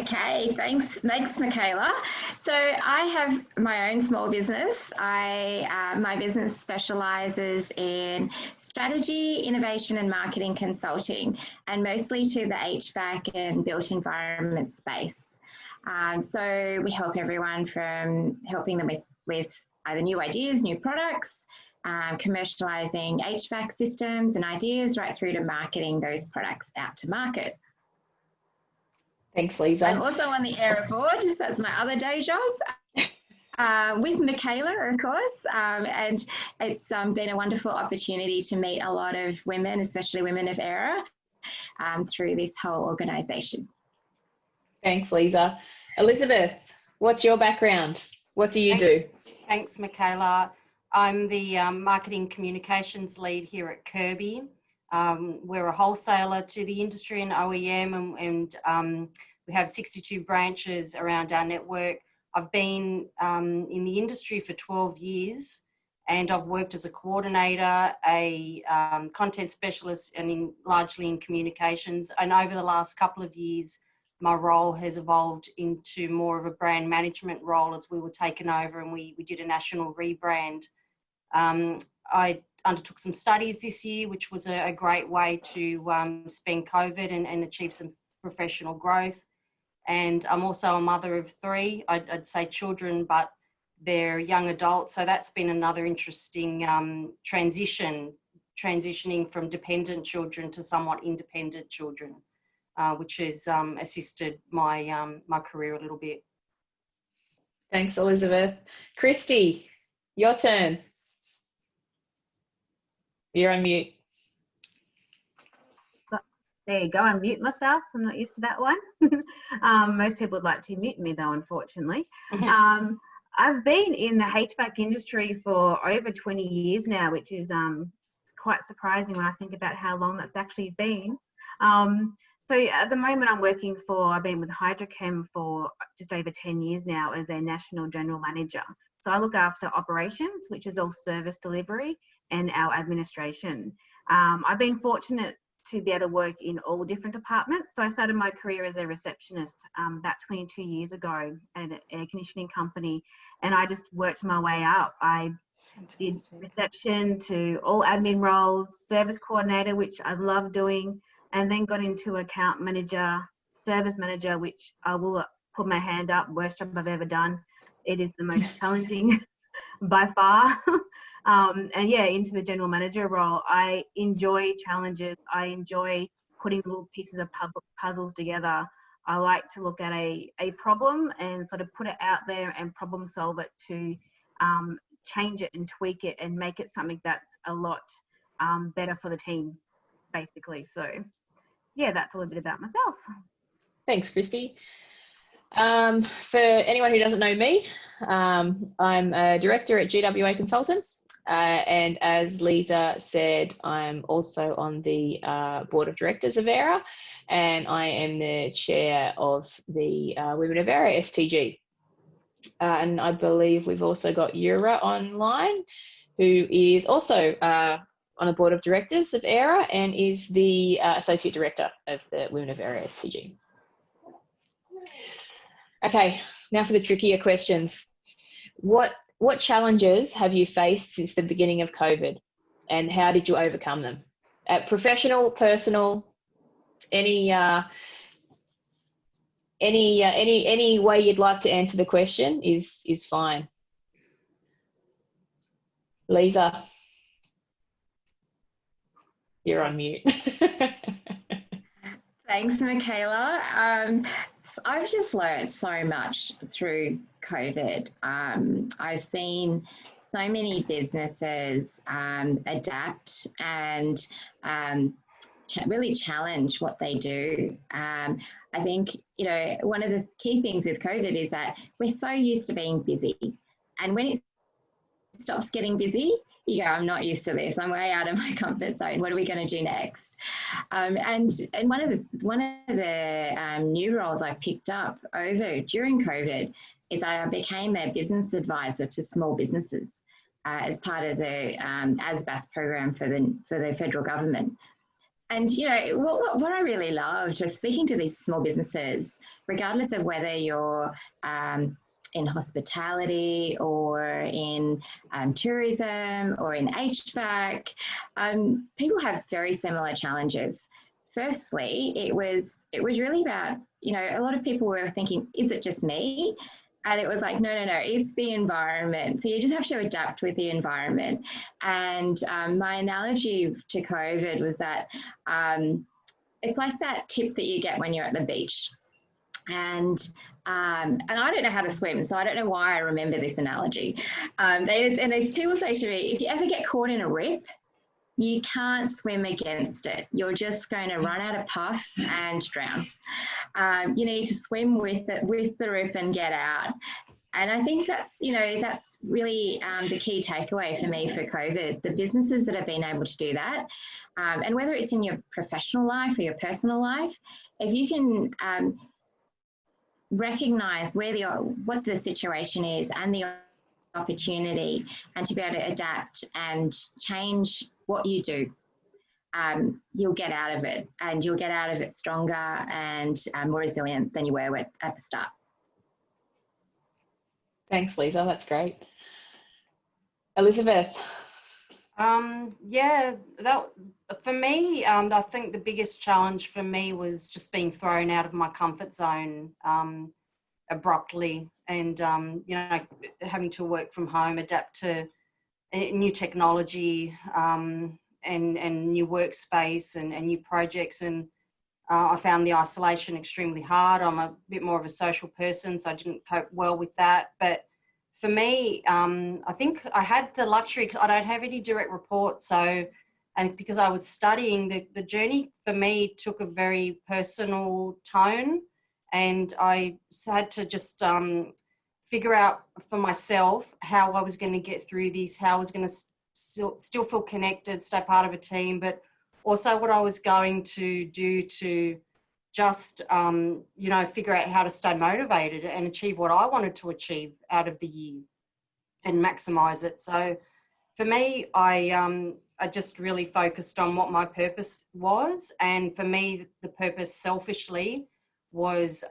Okay, thanks, Mikaila. So I have my own small business. My business specialises in strategy, innovation, and marketing consulting, and mostly to the HVAC and built environment space. So we help everyone from helping them with either new ideas, new products, commercialising HVAC systems and ideas, right through to marketing those products out to market. Thanks, Liza. I'm also on the AIRAH board. That's my other day job with Mikaila, of course. And it's been a wonderful opportunity to meet a lot of women, especially women of AIRAH, through this whole organisation. Thanks, Liza. Elizabeth, what's your background? What do you do? Thanks, Mikaila. I'm the marketing communications lead here at Kirby. We're a wholesaler to the industry and OEM, and we have 62 branches around our network. I've been in the industry for 12 years, and I've worked as a coordinator, a content specialist, and largely in communications. And over the last couple of years, my role has evolved into more of a brand management role as we were taken over and we did a national rebrand. I undertook some studies this year, which was a great way to spend COVID and achieve some professional growth. And I'm also a mother of three. I'd say children, but they're young adults. So that's been another interesting transitioning from dependent children to somewhat independent children, which has assisted my my career a little bit. Thanks, Elizabeth. Christie, your turn. You're on mute. There you go, I mute myself. I'm not used to that one. Most people would like to mute me though, unfortunately. I've been in the HVAC industry for over 20 years now, which is quite surprising when I think about how long that's actually been. So at the moment I've been with HydroChem for just over 10 years now as their National General Manager. So I look after operations, which is all service delivery, and our administration. I've been fortunate to be able to work in all different departments. So I started my career as a receptionist about 22 years ago at an air conditioning company, and I just worked my way up. I did reception to all admin roles, service coordinator, which I love doing, and then got into account manager, service manager, which I will put my hand up, worst job I've ever done. It is the most challenging by far. And yeah, into the general manager role. I enjoy challenges. I enjoy putting little pieces of puzzles together. I like to look at a problem and sort of put it out there and problem solve it to change it and tweak it and make it something that's a lot better for the team, basically. So yeah, that's a little bit about myself. Thanks, Christie. For anyone who doesn't know me, I'm a director at GWA Consultants. And as Liza said, I'm also on the board of directors of AIRAH, and I am the chair of the Women of AIRAH STG. And I believe we've also got M.AIRAH online, who is also on the board of directors of AIRAH and is the associate director of the Women of AIRAH STG. Okay, now for the trickier questions. What challenges have you faced since the beginning of COVID, and how did you overcome them? Professional, personal, any way you'd like to answer the question is fine. Liza, you're on mute. Thanks, Mikaila. I've just learned so much through COVID. I've seen so many businesses adapt and really challenge what they do. I think, one of the key things with COVID is that we're so used to being busy. And when it stops getting busy, you go, I'm not used to this. I'm way out of my comfort zone. What are we going to do next? And one of the new roles I picked up during COVID is that I became a business advisor to small businesses as part of the ASBAS program for the federal government. And you know what I really love, just speaking to these small businesses, regardless of whether you're in hospitality or in tourism or in HVAC, people have very similar challenges. Firstly, it was really about, you know, a lot of people were thinking, is it just me? And it was like, no, it's the environment. So you just have to adapt with the environment. And my analogy to COVID was that it's like that tip that you get when you're at the beach. And I don't know how to swim, so I don't know why I remember this analogy. People say to me, if you ever get caught in a rip, you can't swim against it. You're just going to run out of puff and drown. You need to swim with the rip and get out. And I think that's really the key takeaway for me for COVID. The businesses that have been able to do that, and whether it's in your professional life or your personal life, if you can recognize what the situation is and the opportunity, and to be able to adapt and change what you do, you'll get out of it, and you'll get out of it stronger and more resilient than you were at the start. Thanks, Liza. That's great. Elizabeth. Yeah, that for me, I think the biggest challenge for me was just being thrown out of my comfort zone abruptly, and you know, having to work from home, adapt to new technology, and new workspace and new projects. And I found the isolation extremely hard. I'm a bit more of a social person, so I didn't cope well with that. But for me, I think I had the luxury, because I don't have any direct reports. So, and because I was studying, the journey for me took a very personal tone, and I had to just figure out for myself how I was going to get through this, how I was going to still feel connected, stay part of a team, but also what I was going to do to just, you know, figure out how to stay motivated and achieve what I wanted to achieve out of the year and maximise it. So for me, I just really focused on what my purpose was. And for me, the purpose selfishly was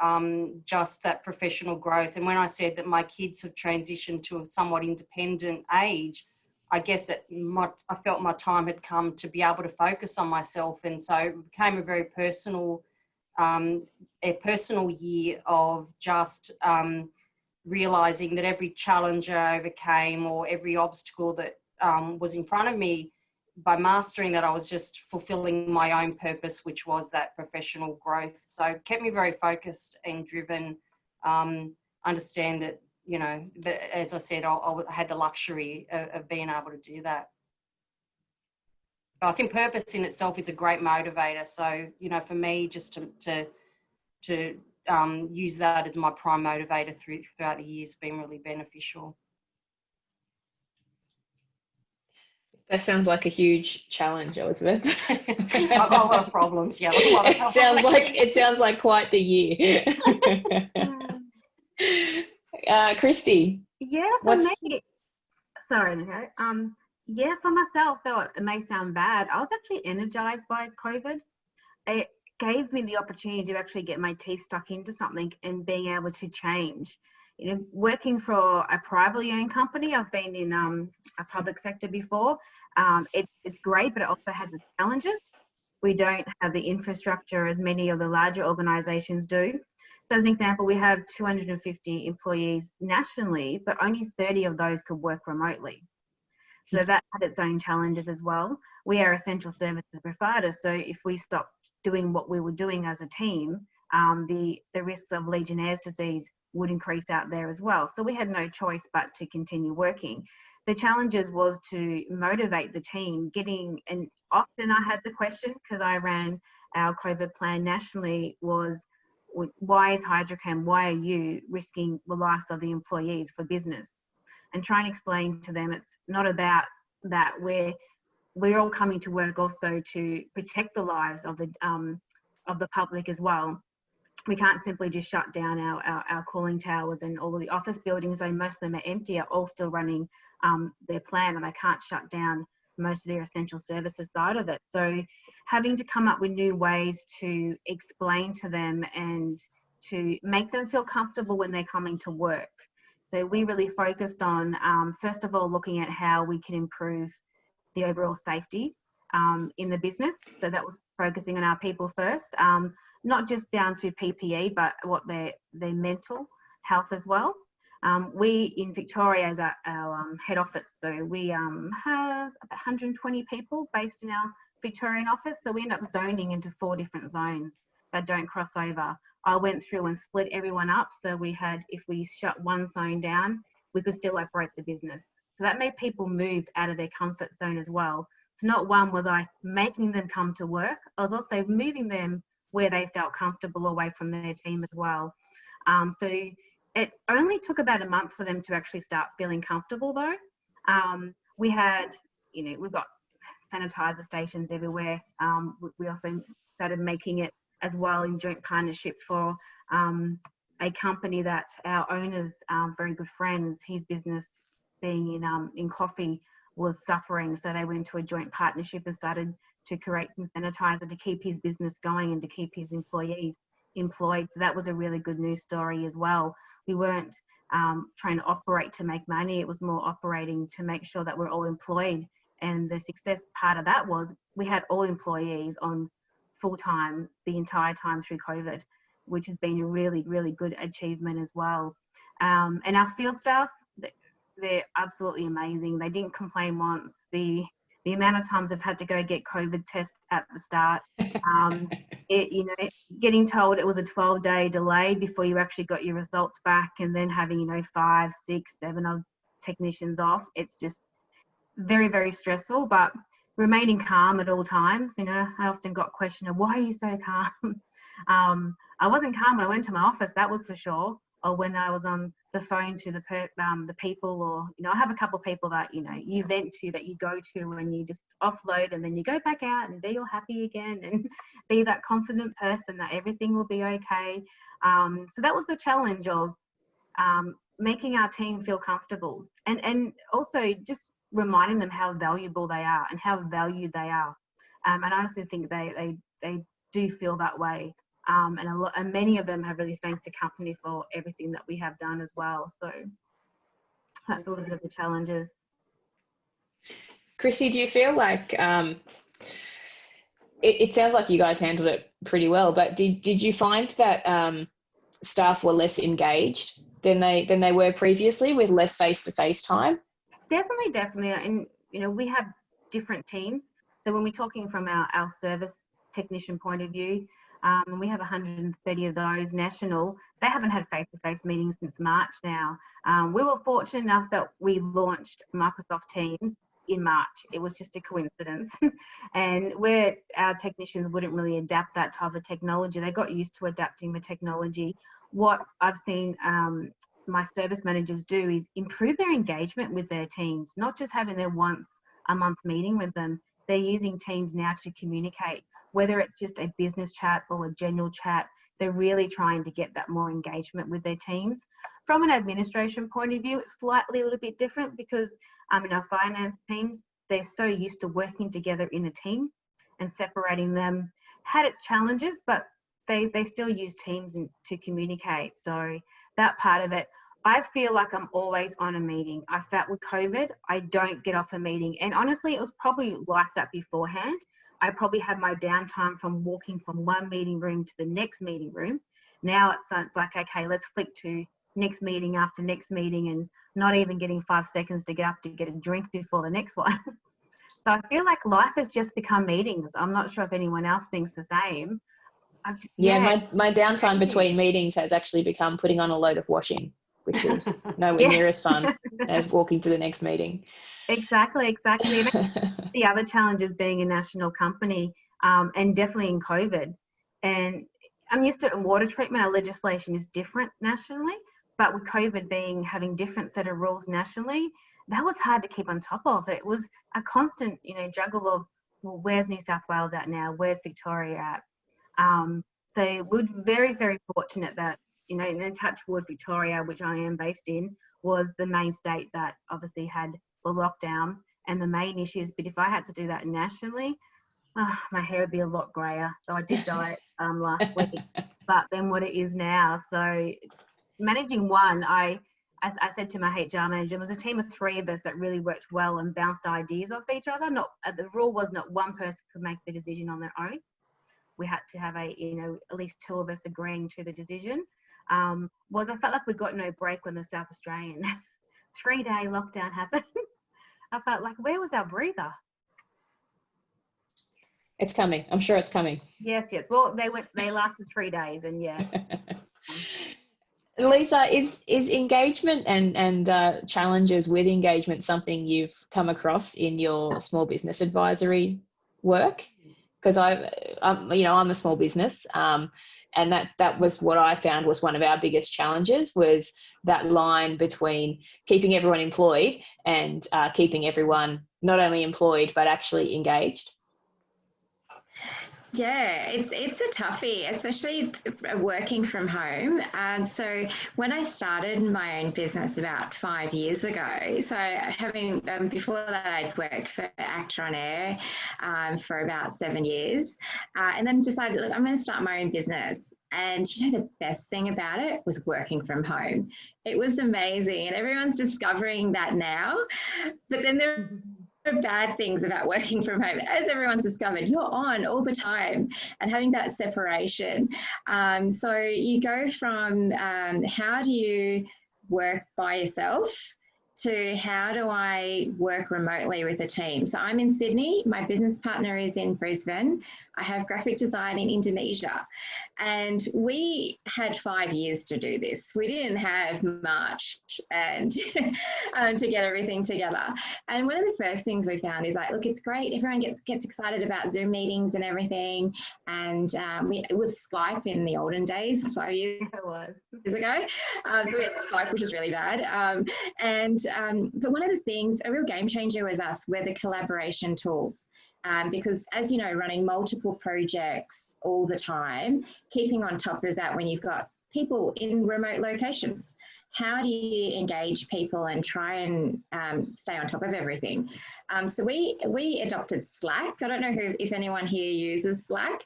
just that professional growth. And when I said that my kids have transitioned to a somewhat independent age, I guess I felt my time had come to be able to focus on myself. And so it became a very personal year of just realising that every challenge I overcame, or every obstacle that was in front of me, by mastering that, I was just fulfilling my own purpose, which was that professional growth. So it kept me very focused and driven. Understand that, you know, but as I said, I had the luxury of being able to do that. But I think purpose in itself is a great motivator. So, you know, for me, just to use that as my prime motivator throughout the years has been really beneficial. That sounds like a huge challenge, Elizabeth. I've got a lot of problems. Yeah, a lot of stuff. It sounds like quite the year. Christie. Yeah, for me. Sorry, okay. Yeah, for myself, though it may sound bad, I was actually energized by COVID. It gave me the opportunity to actually get my teeth stuck into something and being able to change. You know, working for a privately owned company, I've been in a public sector before. It's great, but it also has its challenges. We don't have the infrastructure as many of the larger organisations do. So as an example, we have 250 employees nationally, but only 30 of those could work remotely. So that had its own challenges as well. We are essential services providers, so if we stopped doing what we were doing as a team, the risks of Legionnaire's disease would increase out there as well. So we had no choice but to continue working. The challenges was to motivate the team, and often I had the question, because I ran our COVID plan nationally, was, why is HydroChem, why are you risking the lives of the employees for business? And try and explain to them it's not about that. We're all coming to work also to protect the lives of the public as well. We can't simply just shut down our cooling towers, and all of the office buildings, though most of them are empty, are all still running their plan, and they can't shut down most of their essential services side of it. So having to come up with new ways to explain to them and to make them feel comfortable when they're coming to work. So we really focused on, first of all, looking at how we can improve the overall safety in the business. So that was focusing on our people first, not just down to PPE, but what their mental health as well. We in Victoria as our head office, so we have about 120 people based in our Victorian office. So we end up zoning into 4 different zones that don't cross over. I went through and split everyone up. So we had, if we shut one zone down, we could still operate the business. So that made people move out of their comfort zone as well. So not one was I making them come to work, I was also moving them where they felt comfortable away from their team as well. So it only took about a month for them to actually start feeling comfortable though. We had, we've got sanitizer stations everywhere. We also started making it as well in joint partnership for a company that our owners are very good friends. His business being in coffee was suffering, so they went to a joint partnership and started to create some sanitizer to keep his business going and to keep his employees employed. So that was a really good news story as well. We weren't trying to operate to make money, it was more operating to make sure that we're all employed. And the success part of that was we had all employees on full-time the entire time through COVID, which has been a really, really good achievement as well. And our field staff, they're absolutely amazing. They didn't complain once. The amount of times I've had to go get COVID tests at the start, getting told it was a 12-day delay before you actually got your results back, and then having 5, 6, 7 of technicians off. It's just very, very stressful, but remaining calm at all times. I often got questioned, why are you so calm? I wasn't calm when I went to my office, that was for sure, or when I was on the phone to the people, or I have a couple of people that you vent to, that you go to and you just offload, and then you go back out and be all happy again and be that confident person that everything will be okay. So that was the challenge of making our team feel comfortable, and also just reminding them how valuable they are and how valued they are. And I honestly think they do feel that way. And many of them have really thanked the company for everything that we have done as well. So that's a little bit of the challenges. Christie, do you feel like it sounds like you guys handled it pretty well, but did you find that staff were less engaged than they were previously, with less face-to-face time? Definitely. And we have different teams. So when we're talking from our service technician point of view, and we have 130 of those national, they haven't had face-to-face meetings since March now. We were fortunate enough that we launched Microsoft Teams in March. It was just a coincidence. And where our technicians wouldn't really adapt that type of technology, they got used to adapting the technology. What I've seen my service managers do is improve their engagement with their teams, not just having their once a month meeting with them. They're using Teams now to communicate, whether it's just a business chat or a general chat. They're really trying to get that more engagement with their teams. From an administration point of view, it's slightly a little bit different, because in our finance teams, they're so used to working together in a team, and separating them had its challenges, but they still use Teams to communicate. So that part of it, I feel like I'm always on a meeting. I felt with COVID, I don't get off a meeting. And honestly, it was probably like that beforehand. I probably had my downtime from walking from one meeting room to the next meeting room. Now it's like, okay, let's flick to next meeting after next meeting, and not even getting 5 seconds to get up to get a drink before the next one. So I feel like life has just become meetings. I'm not sure if anyone else thinks the same. My downtime between meetings has actually become putting on a load of washing, which is nowhere near as fun as walking to the next meeting. Exactly. The other challenge is being a national company, and definitely in COVID. And I'm used to it in water treatment, our legislation is different nationally, but with COVID having different set of rules nationally, that was hard to keep on top of. It was a constant, juggle of, well, where's New South Wales at now? Where's Victoria at? So we're very, very fortunate that, in touch wood, Victoria, which I am based in, was the main state that obviously had the lockdown and the main issues. But if I had to do that nationally, my hair would be a lot grayer. So I did dye it last week, but then what it is now. So managing one, as I said to my HR manager, it was a team of 3 of us that really worked well and bounced ideas off each other. The rule was not one person could make the decision on their own. We had to have at least 2 of us agreeing to the decision. I felt like we got no break when the South Australian 3-day lockdown happened. I felt like, where was our breather? It's coming. I'm sure it's coming. Yes. Well, they lasted 3 days, and yeah. Liza, is engagement and challenges with engagement something you've come across in your small business advisory work? Because I'm a small business, and that was what I found was one of our biggest challenges, was that line between keeping everyone employed and keeping everyone not only employed but actually engaged. Yeah, it's a toughie, especially working from home. So when I started my own business about 5 years ago, so having before that I'd worked for Affil.AIRAH for about 7 years, and then decided, look, I'm going to start my own business. And the best thing about it was working from home. It was amazing, and everyone's discovering that now. But then there bad things about working from home, as everyone's discovered. You're on all the time and having that separation. So you go from how do you work by yourself to how do I work remotely with a team. So I'm in Sydney, my business partner is in Brisbane, I have graphic design in Indonesia, and we had 5 years to do this. We didn't have much and to get everything together. And one of the first things we found is like, look, it's great. Everyone gets excited about Zoom meetings and everything. And it was Skype in the olden days, 5 years ago. So we had Skype, which was really bad. But one of the things, a real game changer was were the collaboration tools. Because as you know, running multiple projects all the time, keeping on top of that when you've got people in remote locations, how do you engage people and try and stay on top of everything? So we adopted Slack. I don't know if anyone here uses Slack.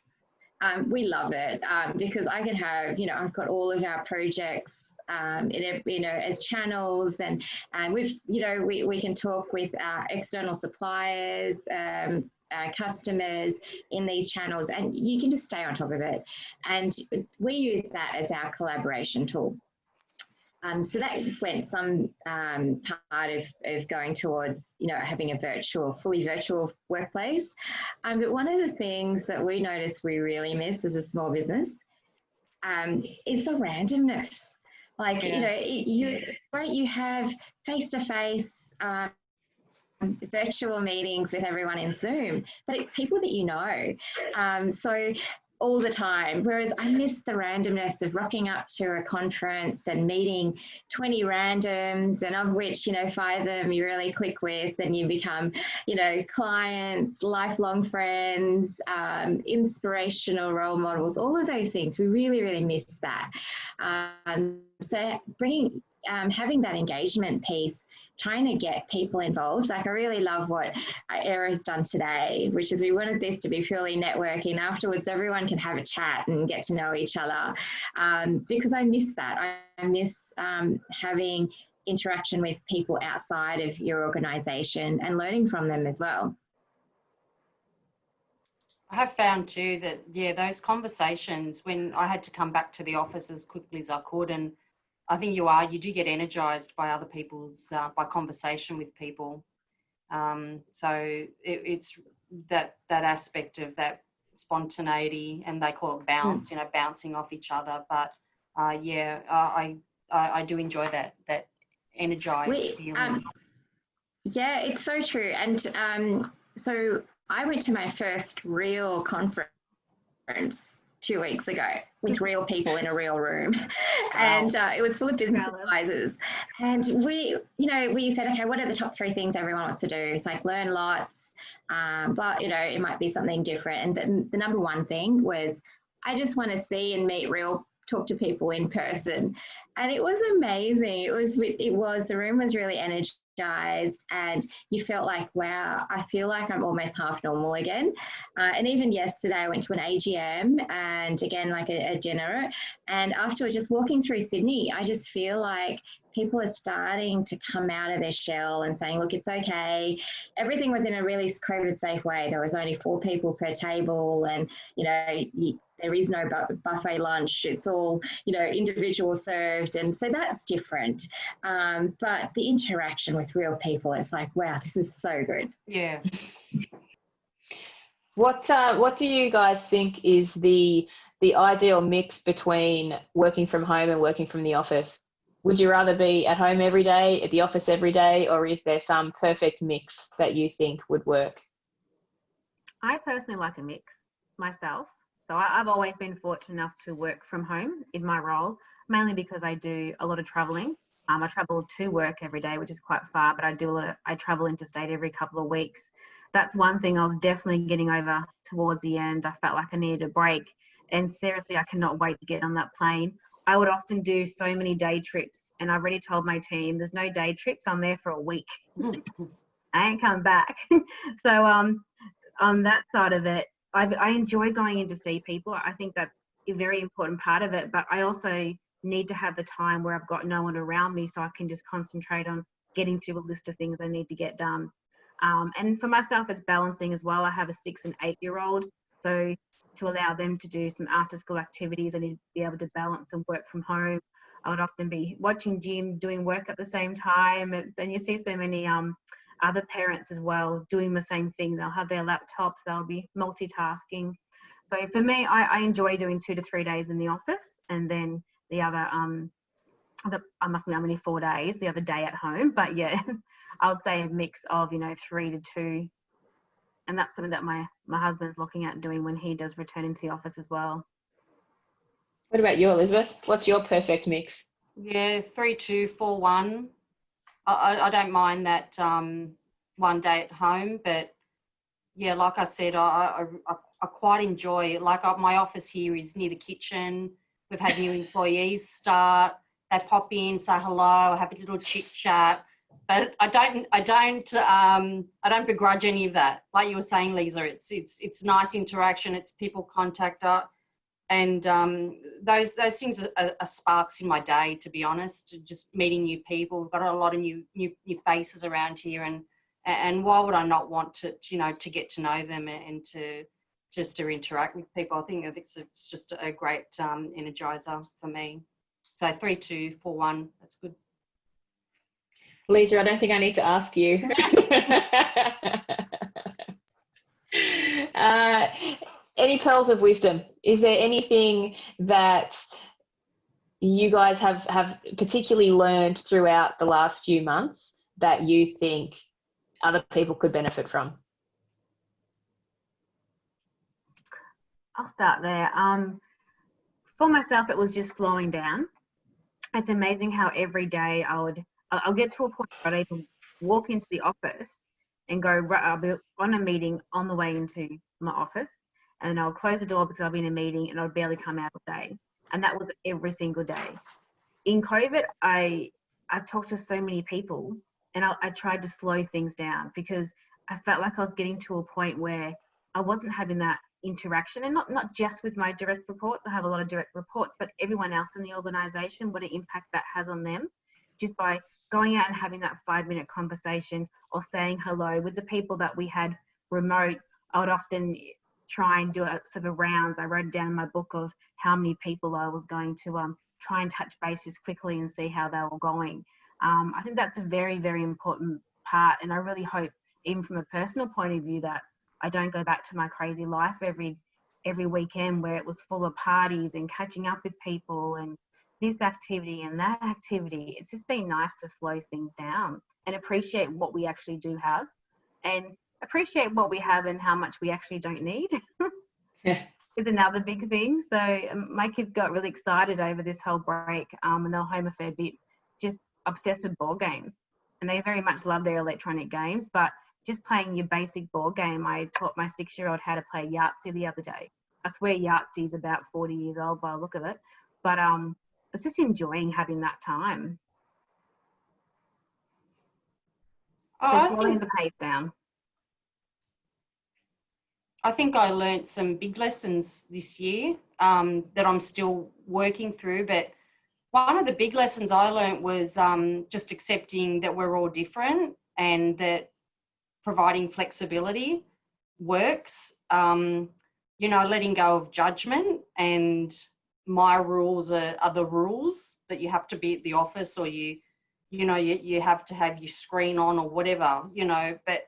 We love it because I can have, I've got all of our projects as channels, and we can talk with our external suppliers, customers in these channels, and you can just stay on top of it. And we use that as our collaboration tool. So that went some part of going towards, having a fully virtual workplace. But one of the things that we noticed we really miss as a small business is the randomness. Like, it's great you have face-to-face virtual meetings with everyone in Zoom, but it's people that you know. So all the time, whereas I miss the randomness of rocking up to a conference and meeting 20 randoms, and of which 5 of them you really click with and you become clients, lifelong friends, inspirational role models, all of those things. We really, really miss that. So having that engagement piece, trying to get people involved. Like, I really love what AIRAH has done today, which is we wanted this to be purely networking. Afterwards, everyone can have a chat and get to know each other, because I miss that. I miss having interaction with people outside of your organisation and learning from them as well. I have found too that, those conversations, when I had to come back to the office as quickly as I could, and I think you do get energized by other people's, by conversation with people. So it's that aspect of that spontaneity, and they call it bounce, bouncing off each other. But I do enjoy that energized feeling. Yeah, it's so true. And so I went to my first real conference 2 weeks ago with real people in a real room. And it was full of business advisors. And we said, okay, what are the top 3 things everyone wants to do? It's like learn lots, but it might be something different. And the number one thing was, I just want to see and meet real talk to people in person. And it was amazing. The room was really energized, and you felt like, wow, I feel like I'm almost half normal again. And even yesterday I went to an AGM, and again, like a dinner, and afterwards, just walking through Sydney, I just feel like people are starting to come out of their shell and saying, look, it's okay. Everything was in a really COVID safe way. There was only 4 people per table, and, there is no buffet lunch. It's all, individual served. And so that's different. But the interaction with real people, it's like, wow, this is so good. Yeah. What do you guys think is the ideal mix between working from home and working from the office? Would you rather be at home every day, at the office every day, or is there some perfect mix that you think would work? I personally like a mix myself. So I've always been fortunate enough to work from home in my role, mainly because I do a lot of traveling. I travel to work every day, which is quite far, but I travel interstate every couple of weeks. That's one thing I was definitely getting over towards the end. I felt like I needed a break, and seriously, I cannot wait to get on that plane. I would often do so many day trips, and I've already told my team there's no day trips. I'm there for a week. I ain't coming back. So on that side of it, I enjoy going in to see people. I think that's a very important part of it, but I also need to have the time where I've got no one around me, so I can just concentrate on getting through a list of things I need to get done. And for myself, it's balancing as well. I have a 6 and 8-year-old, so to allow them to do some after school activities, I need to be able to balance and work from home. I would often be watching gym, doing work at the same time. And you see so many other parents as well doing the same thing. They'll have their laptops, they'll be multitasking. So for me, I enjoy doing 2 to 3 days in the office, and then the other, I must be, I'm only 4 days, the other day at home. But yeah, I would say a mix of, 3 to 2. And that's something that my husband's looking at doing when he does return into the office as well. What about you, Elizabeth? What's your perfect mix? Yeah, 3-2-4-1. I don't mind that 1 day at home, but yeah, like I said, I quite enjoy it. Like my office here is near the kitchen. We've had new employees start. They pop in, say hello, have a little chit chat. But I don't begrudge any of that. Like you were saying, Liza, it's nice interaction. It's people contact us, and those things are sparks in my day. To be honest, just meeting new people. We've got a lot of new faces around here, and why would I not want to get to know them and to interact with people? I think it's just a great energizer for me. So 3-2-4-1. That's good. Liza, I don't think I need to ask you. Any pearls of wisdom? Is there anything that you guys have particularly learned throughout the last few months that you think other people could benefit from? I'll start there. For myself, it was just slowing down. It's amazing how every day I'll get to a point where I'd even walk into the office and go, I'll be on a meeting on the way into my office, and I'll close the door because I'll be in a meeting and I'll barely come out all day. And that was every single day. In COVID, I've talked to so many people, and I tried to slow things down because I felt like I was getting to a point where I wasn't having that interaction, and not just with my direct reports. I have a lot of direct reports, but everyone else in the organisation, what an impact that has on them, just by going out and having that 5-minute conversation or saying hello with the people that we had remote. I would often try and do a sort of rounds. I wrote down in my book of how many people I was going to try and touch base just quickly and see how they were going. I think that's a very, very important part, and I really hope, even from a personal point of view, that I don't go back to my crazy life every weekend where it was full of parties and catching up with people and this activity and that activity. It's just been nice to slow things down and appreciate what we actually do have, and appreciate what we have and how much we actually don't need. Yeah. Is another big thing. So my kids got really excited over this whole break, and they were home a fair bit, just obsessed with board games, and they very much love their electronic games, but just playing your basic board game. I taught my 6-year-old how to play Yahtzee the other day. I swear Yahtzee is about 40 years old by the look of it. but it's just enjoying having that time. Oh, So slowing the pace down. I think I learnt some big lessons this year that I'm still working through. But one of the big lessons I learnt was just accepting that we're all different and that providing flexibility works. You know, letting go of judgment and my rules are the rules, that you have to be at the office, or you have to have your screen on or whatever, you know. But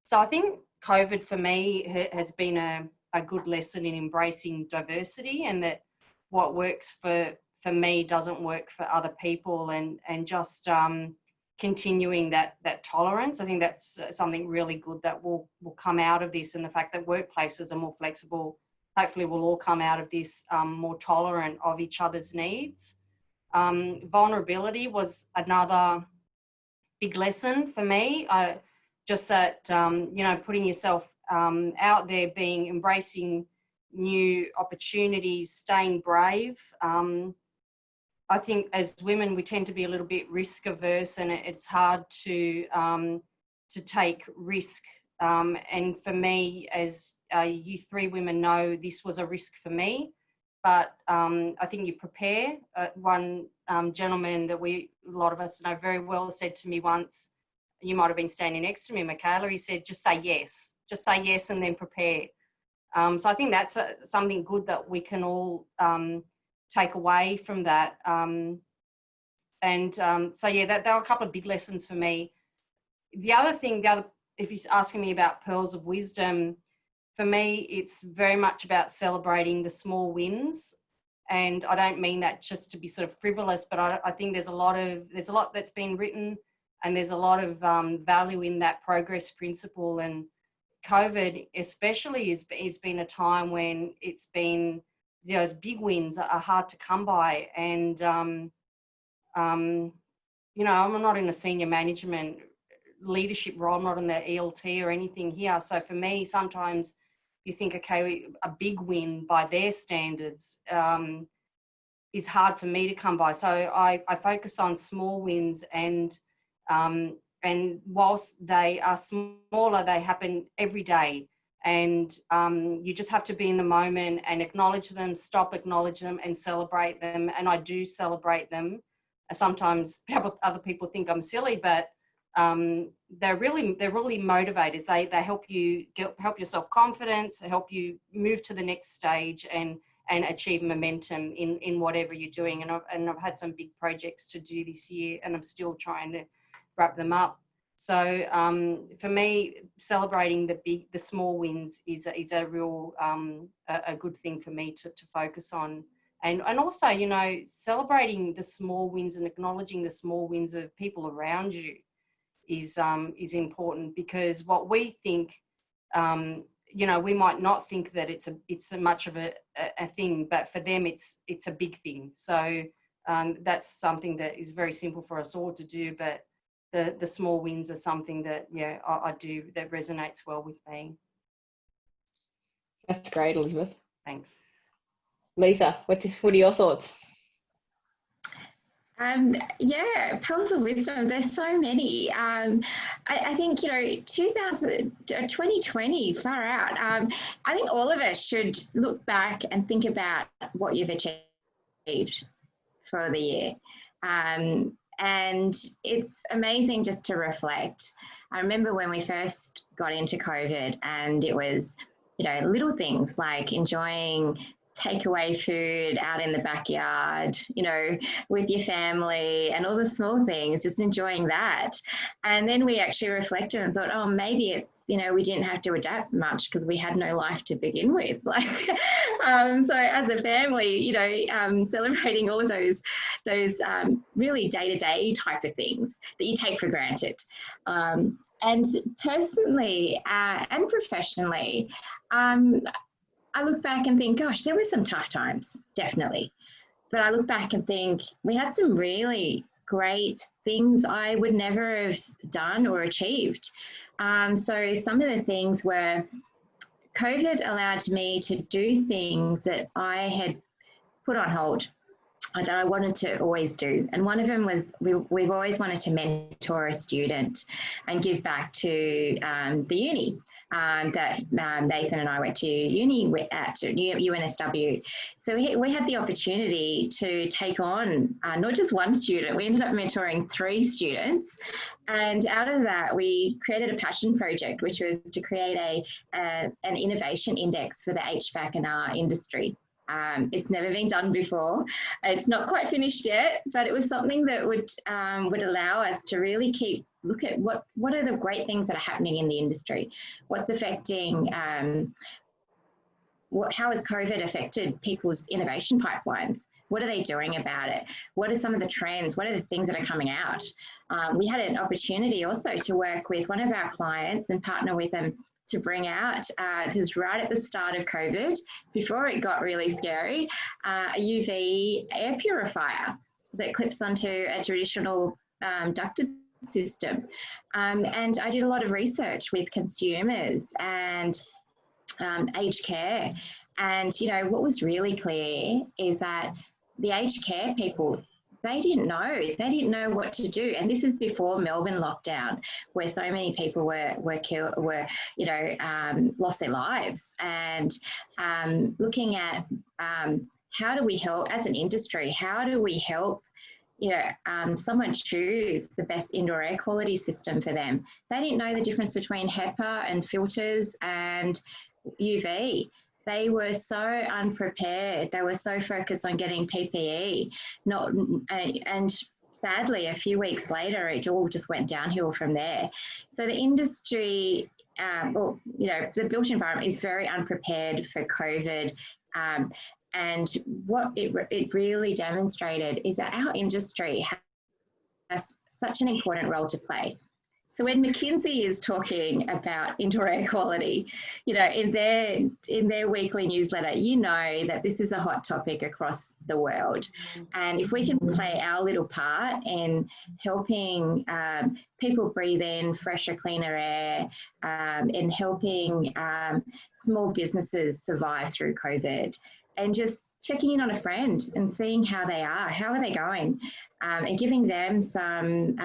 so I think COVID for me has been a good lesson in embracing diversity, and that what works for me doesn't work for other people, and just continuing that tolerance. I think that's something really good that will come out of this, and the fact that workplaces are more flexible. Hopefully we'll all come out of this more tolerant of each other's needs. Vulnerability was another big lesson for me. Just that, you know, putting yourself out there, embracing new opportunities, staying brave. I think as women, we tend to be a little bit risk averse, and it's hard to take risk. And for me, as you three women know, this was a risk for me. But I think you prepare. One gentleman that a lot of us know very well, said to me once, you might have been standing next to me, Mikaila, he said, just say yes and then prepare. So I think that's something good that we can all take away from that. So yeah, that were a couple of big lessons for me. The other thing, if you're asking me about pearls of wisdom, for me, it's very much about celebrating the small wins. And I don't mean that just to be sort of frivolous, but I think there's a lot that's been written, and there's a lot of value in that progress principle. And COVID especially has been a time when it's been, those big wins are hard to come by. And, you know, I'm not in a senior management leadership role, I'm not in the ELT or anything here. So for me, sometimes you think, okay, a big win by their standards is hard for me to come by. So I focus on small wins, and whilst they are smaller, they happen every day. And you just have to be in the moment and acknowledge them, acknowledge them and celebrate them. And I do celebrate them. Sometimes other people think I'm silly, but they're really motivators. They help you help your self-confidence, help you move to the next stage and achieve momentum in whatever you're doing. And I've had some big projects to do this year, and I'm still trying to wrap them up. So for me, celebrating the small wins is a real a good thing for me to focus on. And also, you know, celebrating the small wins and acknowledging the small wins of people around you is important, because what we think, you know, we might not think that it's a much of a thing, but for them it's a big thing. So that's something that is very simple for us all to do, but the small wins are something that, yeah, I do, that resonates well with me. That's great, Elizabeth. Thanks. Liza, what are your thoughts? Yeah, pearls of wisdom, there's so many. I think, you know, 2020, far out. I think all of us should look back and think about what you've achieved for the year. And it's amazing just to reflect. I remember when we first got into COVID, and it was, you know, little things like enjoying takeaway food out in the backyard, you know, with your family, and all the small things, just enjoying that. And then we actually reflected and thought, oh, maybe it's, you know, we didn't have to adapt much because we had no life to begin with. Like, so as a family, you know, celebrating all of those really day-to-day type of things that you take for granted. And personally and professionally, I look back and think, gosh, there were some tough times, definitely. But I look back and think we had some really great things I would never have done or achieved. So some of the things were, COVID allowed me to do things that I had put on hold. that I wanted to always do. And one of them was we've always wanted to mentor a student and give back to the uni that Nathan and I went to uni at UNSW. So we had the opportunity to take on not just one student, we ended up mentoring 3 students. And out of that, we created a passion project, which was to create an innovation index for the HVAC&R industry. It's never been done before. It's not quite finished yet, but it was something that would allow us to really look at what are the great things that are happening in the industry, what's affecting, how has COVID affected people's innovation pipelines? What are they doing about it? What are some of the trends? What are the things that are coming out? We had an opportunity also to work with one of our clients and partner with them to bring out, because right at the start of COVID, before it got really scary, a UV air purifier that clips onto a traditional ducted system. And I did a lot of research with consumers and aged care. And, you know, what was really clear is that the aged care people, they didn't know what to do. And this is before Melbourne lockdown, where so many people were killed, lost their lives. And looking at how do we help as an industry? How do we help someone choose the best indoor air quality system for them? They didn't know the difference between HEPA and filters and UV. They were so unprepared. They were so focused on getting PPE, and sadly, a few weeks later, it all just went downhill from there. So the industry, the built environment is very unprepared for COVID. And what it really demonstrated is that our industry has such an important role to play. So when McKinsey is talking about indoor air quality, in their weekly newsletter, that this is a hot topic across the world. And if we can play our little part in helping people breathe in fresher, cleaner air, in helping small businesses survive through COVID, and just checking in on a friend and seeing how they are going, and giving them some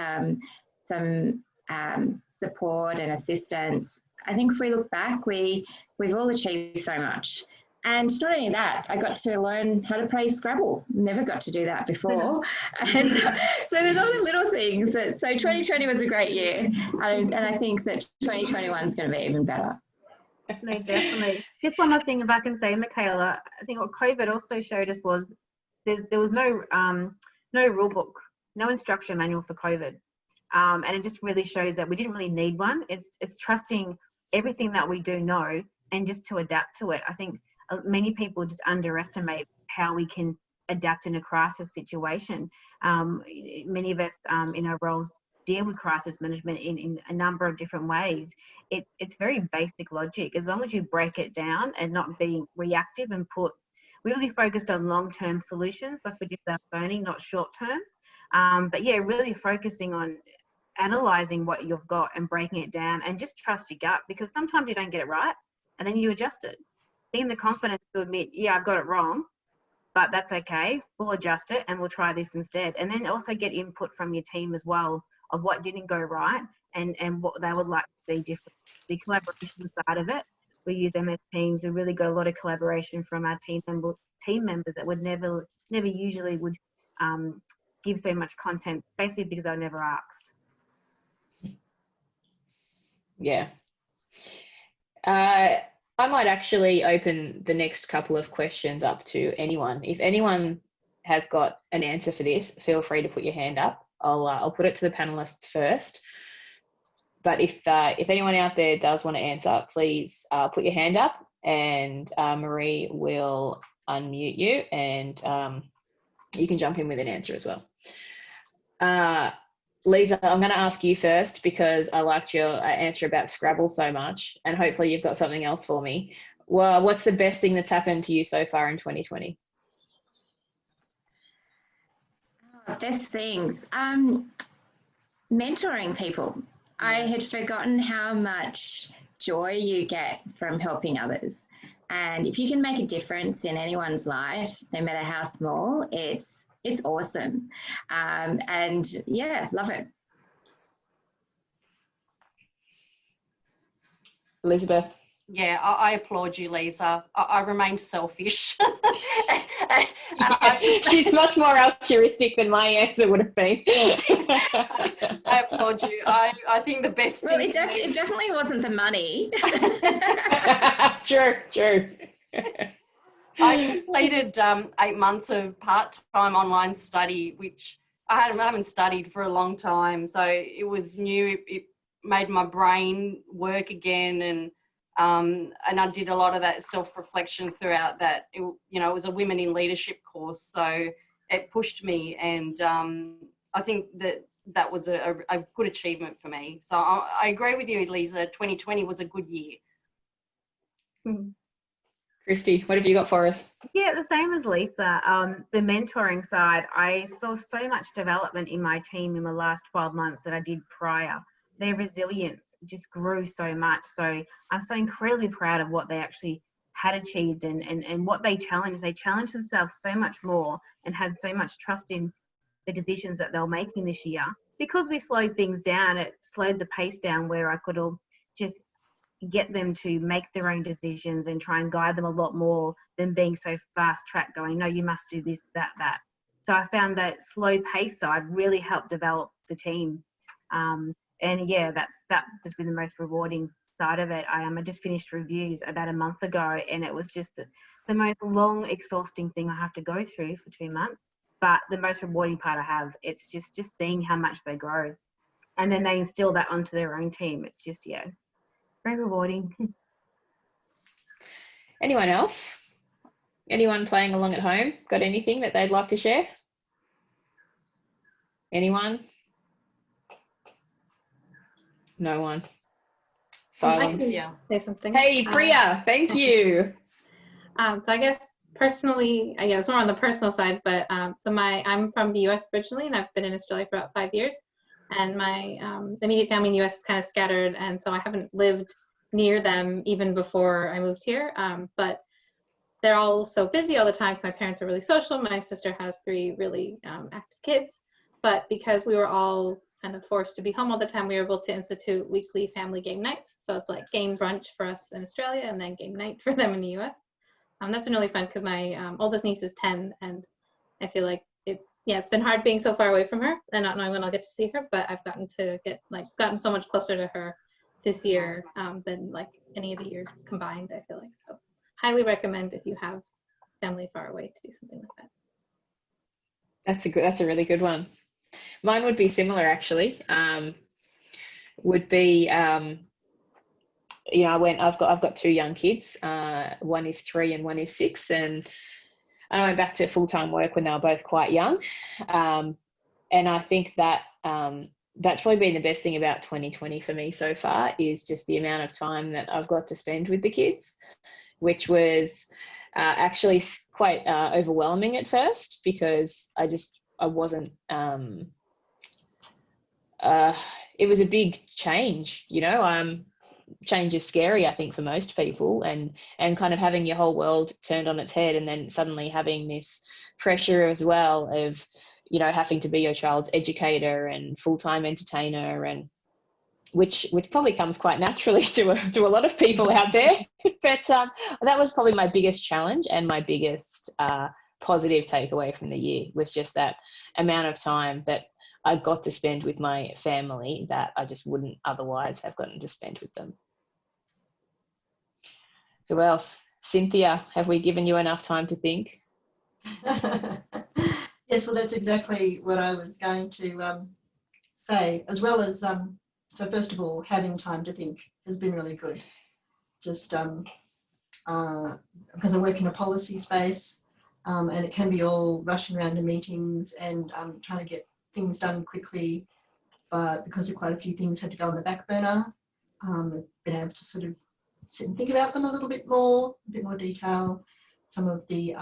support and assistance. I think if we look back, we've all achieved so much. And not only that, I got to learn how to play Scrabble. Never got to do that before. And so there's all the little things. So 2020 was a great year. And I think that 2021 is going to be even better. Definitely. Just one more thing, if I can say, Mikaila, I think what COVID also showed us was there was no rule book, no instruction manual for COVID. And it just really shows that we didn't really need one. It's trusting everything that we do know and just to adapt to it. I think many people just underestimate how we can adapt in a crisis situation. Many of us in our roles deal with crisis management in a number of different ways. It's very basic logic. As long as you break it down and not being reactive and we really focused on long-term solutions, like we did with our phoning, not short-term. But yeah, really focusing on analysing what you've got and breaking it down, and just trust your gut, because sometimes you don't get it right and then you adjust it. Being the confidence to admit, yeah, I've got it wrong, but that's okay. We'll adjust it and we'll try this instead. And then also get input from your team as well of what didn't go right and what they would like to see different. The collaboration side of it, we use MS Teams. We really got a lot of collaboration from our team members that would never usually would give so much content, basically because they were never asked. Yeah. I might actually open the next couple of questions up to anyone. If anyone has got an answer for this, feel free to put your hand up. I'll put it to the panelists first. But if anyone out there does want to answer, please put your hand up, and Marie will unmute you, and you can jump in with an answer as well. Liza, I'm going to ask you first because I liked your answer about Scrabble so much, and hopefully you've got something else for me. Well, what's the best thing that's happened to you so far in 2020? Best things. Mentoring people. I had forgotten how much joy you get from helping others. And if you can make a difference in anyone's life, no matter how small, it's it's awesome. And yeah, love it. Elizabeth. Yeah, I applaud you, Lisa. I remain selfish. She's much more altruistic than my answer would have been. I applaud you. I think the best Well, thing. it definitely wasn't the money. True. I completed 8 months of part-time online study, which I haven't studied for a long time. So it was new. It made my brain work again, and I did a lot of that self-reflection throughout that. It was a women in leadership course, so it pushed me, and I think that was a good achievement for me. So I agree with you, Lisa. 2020 was a good year. Christie, what have you got for us? Yeah, the same as Lisa. The mentoring side, I saw so much development in my team in the last 12 months that I did prior. Their resilience just grew so much. So I'm so incredibly proud of what they actually had achieved and what they challenged. They challenged themselves so much more and had so much trust in the decisions that they were making this year. Because we slowed things down, it slowed the pace down where I could just get them to make their own decisions and try and guide them a lot more than being so fast track going, no, you must do this, that. So I found that slow pace side really helped develop the team. And yeah, that has been the most rewarding side of it. I just finished reviews about a month ago, and it was just the most long, exhausting thing I have to go through for 2 months. But the most rewarding part I have, it's just seeing how much they grow. And then they instill that onto their own team. It's just, yeah, very rewarding. Anyone else? Anyone playing along at home got anything that they'd like to share? Anyone? No one. Silence. I can say something. Hey, Priya, thank you. So I guess personally, it's more on the personal side, but I'm from the US originally, and I've been in Australia for about 5 years. And my immediate family in the US is kind of scattered, and so I haven't lived near them even before I moved here. But they're all so busy all the time because my parents are really social. My sister has 3 really active kids. But because we were all kind of forced to be home all the time, we were able to institute weekly family game nights. So it's like game brunch for us in Australia and then game night for them in the US. That's been really fun because my oldest niece is 10, and I feel like it's been hard being so far away from her and not knowing when I'll get to see her, but I've gotten so much closer to her this year than like any of the years combined, I feel like. So highly recommend if you have family far away to do something like that. That's a really good one. Mine would be similar, actually. Would be, I've got 2 young kids. One is 3 and one is 6, and I went back to full-time work when they were both quite young. And I think that that's probably been the best thing about 2020 for me so far, is just the amount of time that I've got to spend with the kids, which was actually quite overwhelming at first, because I wasn't, it was a big change, change is scary, I think, for most people, and kind of having your whole world turned on its head, and then suddenly having this pressure as well of, having to be your child's educator and full-time entertainer, and which probably comes quite naturally to a lot of people out there. But that was probably my biggest challenge and my biggest positive takeaway from the year, was just that amount of time that I got to spend with my family that I just wouldn't otherwise have gotten to spend with them. Who else? Cynthia, have we given you enough time to think? Yes, well, that's exactly what I was going to say, as well as, so first of all, having time to think has been really good. Just because I work in a policy space, and it can be all rushing around to meetings and trying to get things done quickly, but because of quite a few things had to go on the back burner, I've been able to sort of sit and think about them a bit more detail. Some of the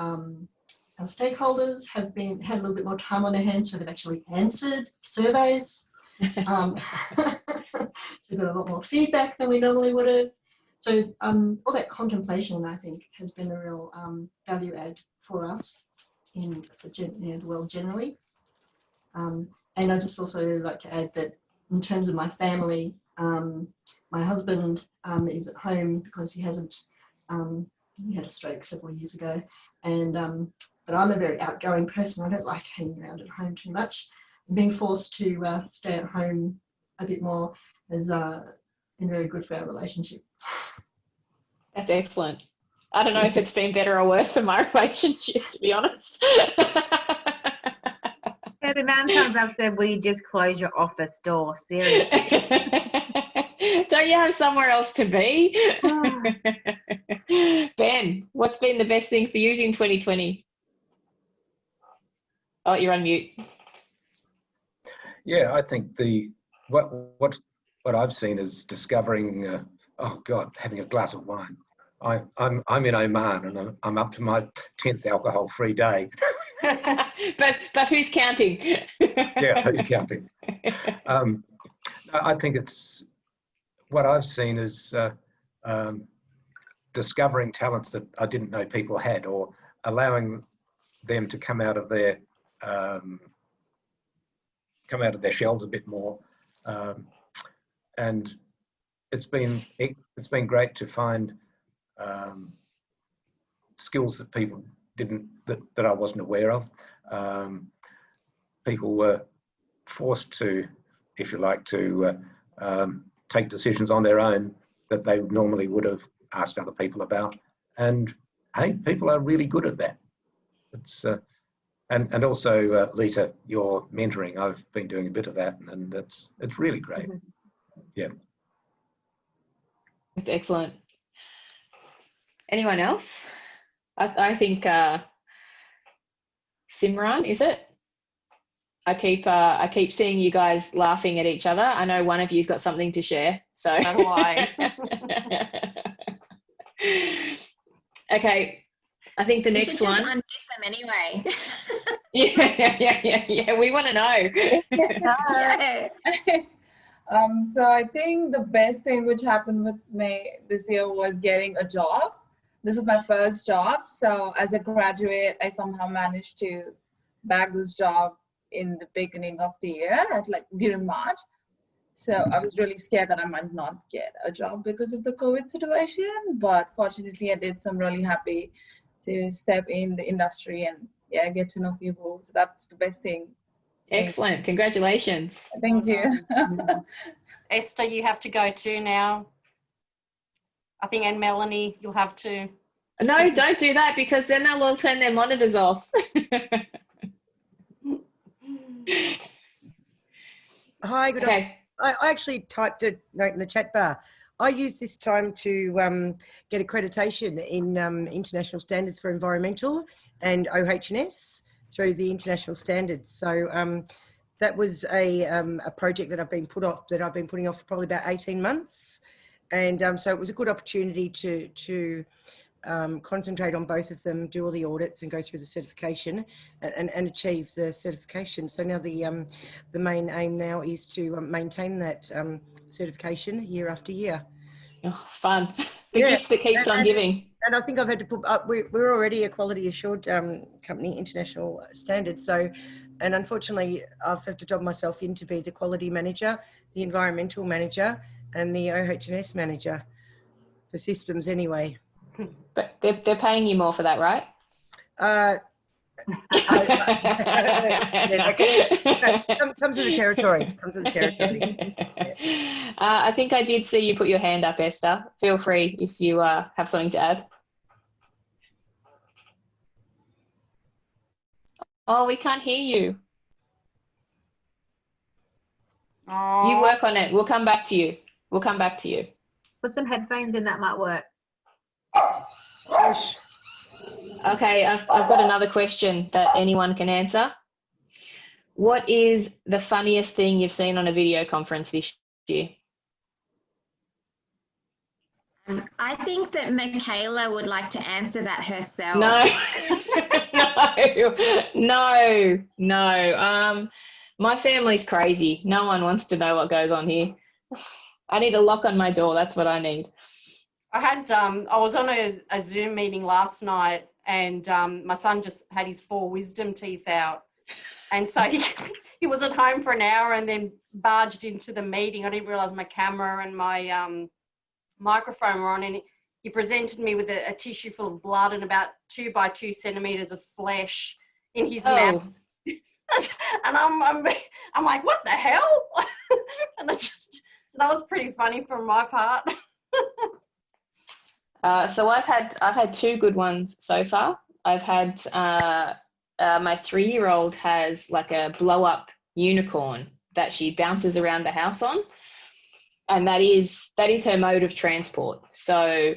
our stakeholders have had a little bit more time on their hands, so they've actually answered surveys. We've got a lot more feedback than we normally would have. So all that contemplation, I think, has been a real value add for us in the world generally. And I just also like to add that in terms of my family, my husband is at home because he had a stroke several years ago, and but I'm a very outgoing person. I don't like hanging around at home too much. And being forced to stay at home a bit more has been very good for our relationship. That's excellent. I don't know if it's been better or worse for my relationship, to be honest. Yeah, the amount of times I've said, will you just close your office door? Seriously. Don't you have somewhere else to be? Ben, what's been the best thing for you in 2020? Oh, you're on mute. Yeah, I think what I've seen is discovering, having a glass of wine. I'm in Oman and I'm up to my 10th alcohol-free day. but who's counting? Yeah, who's counting? I think it's what I've seen is discovering talents that I didn't know people had, or allowing them to come out of their shells a bit more, and it's been great to find skills that people didn't that I wasn't aware of. People were forced to, if you like, to take decisions on their own that they normally would have asked other people about. And hey, people are really good at that. It's and also Liza, your mentoring. I've been doing a bit of that, and it's really great. Yeah, It's excellent. Anyone else? I think Simran, is it? I keep seeing you guys laughing at each other. I know one of you's got something to share. So So do I. Okay, I think the next one. Just unmute them anyway. Yeah. We want to know. Yeah. So I think the best thing which happened with me this year was getting a job. This is my first job. So as a graduate, I somehow managed to bag this job in the beginning of the year, during March. So I was really scared that I might not get a job because of the COVID situation. But fortunately, I did. So I'm really happy to step in the industry and get to know people. So that's the best thing. Excellent. Congratulations. Thank you. Esther, you have to go too now. I think, and Melanie, you'll have to. No, don't do that, because then they'll all turn their monitors off. Hi, good afternoon. I actually typed a note in the chat bar. I use this time to get accreditation in international standards for environmental and OH&S through the international standards. So that was a project that I've been putting off for probably about 18 months. And so it was a good opportunity to concentrate on both of them, do all the audits and go through the certification and achieve the certification. So now the main aim now is to maintain that certification year after year. Oh, fun. The gift that keeps on giving. And I think I've had to put up, we're already a quality assured company, international standards. So, and unfortunately, I've had to job myself in to be the quality manager, the environmental manager, and the OH&S manager for systems anyway. But they're paying you more for that, right? Comes with the territory. I think I did see you put your hand up, Esther. Feel free if you have something to add. Oh, we can't hear you. Oh. You work on it. We'll come back to you. Put some headphones in, that might work. Okay, I've got another question that anyone can answer. What is the funniest thing you've seen on a video conference this year? I think that Mikaila would like to answer that herself. No. My family's crazy. No one wants to know what goes on here. I need a lock on my door. That's what I need. I was on a Zoom meeting last night, and my son just had his 4 wisdom teeth out, and so he was at home for an hour and then barged into the meeting. I didn't realise my camera and my microphone were on, and he presented me with a tissue full of blood and about 2 by 2 centimetres of flesh in his mouth. And I'm like, what the hell? And so that was pretty funny from my part. So I've had 2 good ones so far. I've had my 3-year-old has like a blow up unicorn that she bounces around the house on, and that is her mode of transport. So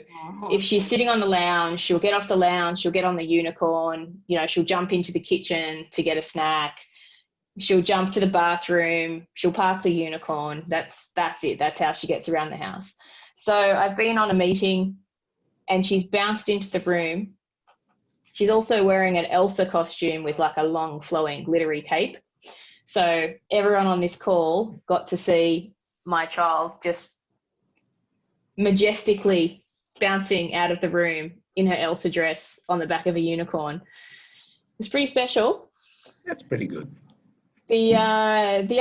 if she's sitting on the lounge, she'll get off the lounge, she'll get on the unicorn, you know, she'll jump into the kitchen to get a snack, she'll jump to the bathroom, she'll park the unicorn. That's it. That's how she gets around the house. So I've been on a meeting and she's bounced into the room. She's also wearing an Elsa costume with like a long flowing glittery cape. So everyone on this call got to see my child just majestically bouncing out of the room in her Elsa dress on the back of a unicorn. It's pretty special. That's pretty good. The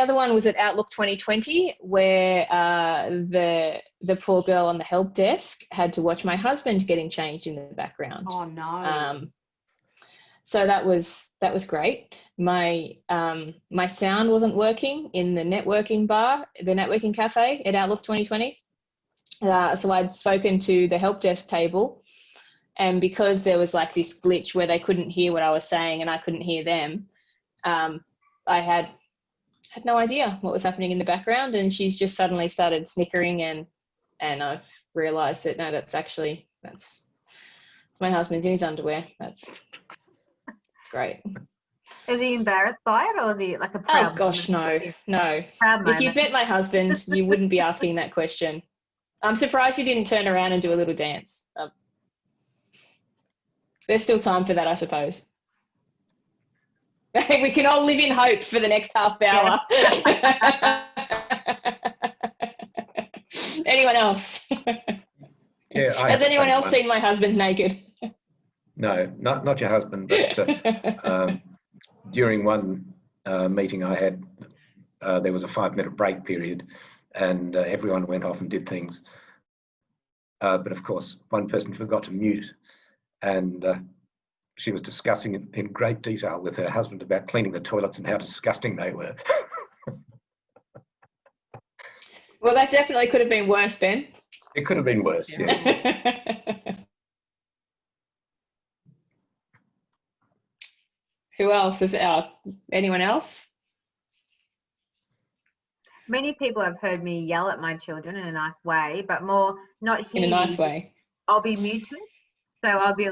other one was at Outlook 2020, where the poor girl on the help desk had to watch my husband getting changed in the background. Oh no! So that was great. My sound wasn't working in the networking cafe at Outlook 2020. So I'd spoken to the help desk table, and because there was like this glitch where they couldn't hear what I was saying and I couldn't hear them, I had no idea what was happening in the background, and she's just suddenly started snickering, and I've realised that no, that's my husband's in his underwear. That's great. Is he embarrassed by it, or is he like a proud? Oh gosh, no. Proud If you met my husband, you wouldn't be asking that question. I'm surprised he didn't turn around and do a little dance. There's still time for that, I suppose. We can all live in hope for the next half hour. Yes. Anyone else? Yeah. Has anyone else seen my husband's naked? No, not your husband, but during one meeting I had, there was a 5-minute break period, and everyone went off and did things. But of course, one person forgot to mute, and she was discussing in great detail with her husband about cleaning the toilets and how disgusting they were. Well, that definitely could have been worse, Ben. It could have been worse, yes. Who else? Anyone else? Many people have heard me yell at my children in a nice way, but more not hear in a nice way. I'll be muted, so I'll be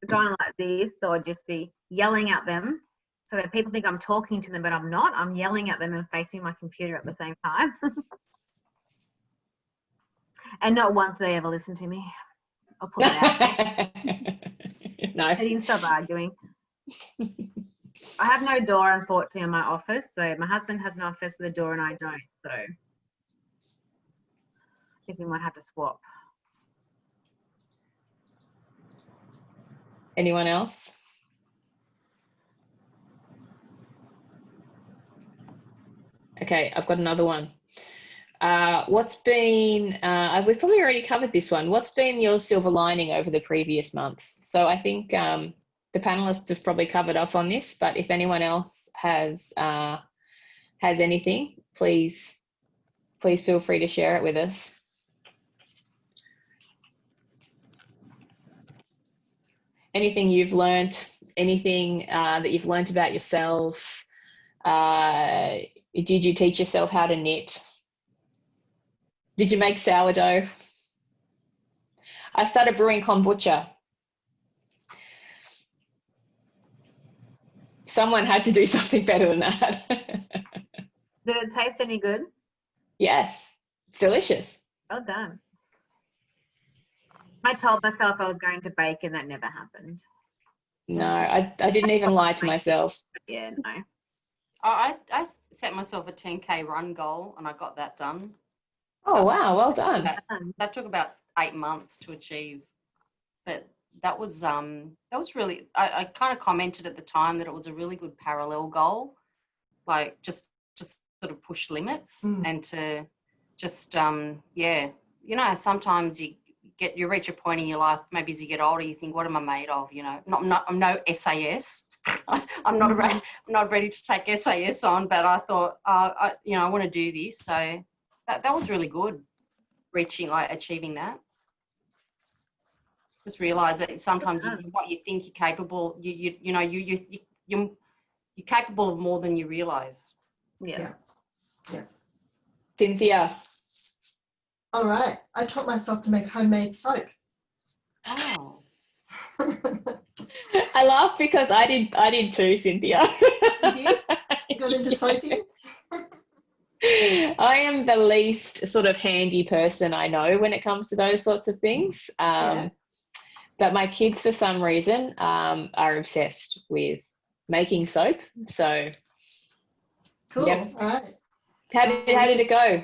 going like this, or just be yelling at them, so that people think I'm talking to them, but I'm not. I'm yelling at them and facing my computer at the same time. And not once do they ever listen to me. I'll pull it out. No. They didn't stop arguing. I have no door, unfortunately, in my office. So my husband has an office with a door and I don't. So I think we might have to swap. Anyone else? Okay, I've got another one. What's been, we've probably already covered this one. What's been your silver lining over the previous months? So I think the panelists have probably covered off on this, but if anyone else has anything, please feel free to share it with us. Anything you've learnt, anything that you've learnt about yourself. Did you teach yourself how to knit? Did you make sourdough? I started brewing kombucha. Someone had to do something better than that. Did it taste any good? Yes, it's delicious. Well done. I told myself I was going to bake and that never happened. No, I didn't even lie to myself. Yeah, no. I set myself a 10K run goal and I got that done. Oh, wow, well done. That took about 8 months to achieve. But that was really, I kind of commented at the time that it was a really good parallel goal, like just sort of push limits and to just, you know, sometimes you reach a point in your life, maybe as you get older, you think, what am I made of? You know, I'm no SAS. I'm not ready to take SAS on, but I thought, you know, I want to do this. So that was really good, achieving that. Just realise that sometimes what you think you're capable, you're capable of more than you realise. Yeah. Cynthia. All right. I taught myself to make homemade soap. Oh. I laugh because I did too, Cynthia. You did? You got into soaping? I am the least sort of handy person I know when it comes to those sorts of things. But my kids, for some reason, are obsessed with making soap. So, Cool. Yep. All right. How did it go?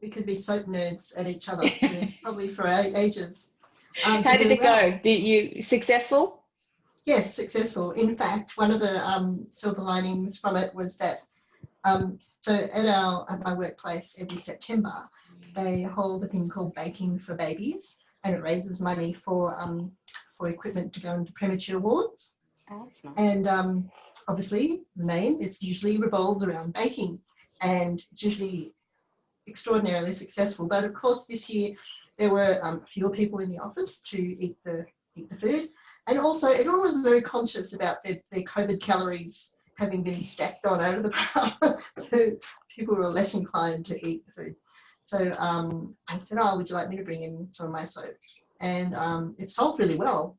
We could be soap nerds at each other, probably for ages. How did it go? Did you successful? Yes, successful. In fact, one of the silver linings from it was that so at my workplace every September they hold a thing called Baking for Babies, and it raises money for equipment to go into premature wards. Oh, that's nice. And obviously, the name, it usually revolves around baking, and it's usually extraordinarily successful. But of course, this year there were fewer people in the office to eat the food, and also everyone was very conscious about their COVID calories having been stacked on over the past, so people were less inclined to eat the food. So I said, "Oh, would you like me to bring in some of my soap?" And it sold really well.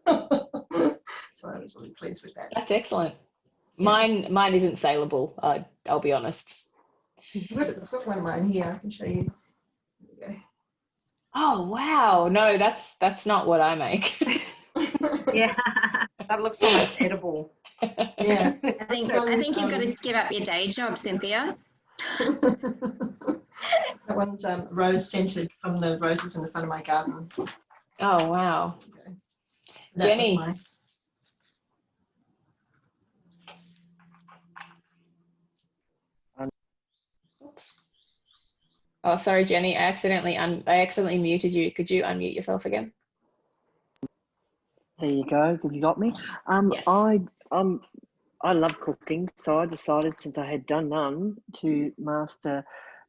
So I was really pleased with that. That's excellent. Yeah. Mine isn't saleable. I'll be honest. I've got one of mine here. I can show you. There you go. Oh wow! No, that's not what I make. Yeah, that looks almost edible. Yeah, I think you've got to give up your day job, Cynthia. That one's rose scented from the roses in the front of my garden. Oh wow! Okay. Jenny. Oh, sorry, Jenny. I accidentally muted you. Could you unmute yourself again? There you go. Have you got me? Yes. I love cooking, so I decided, since I had done none, to master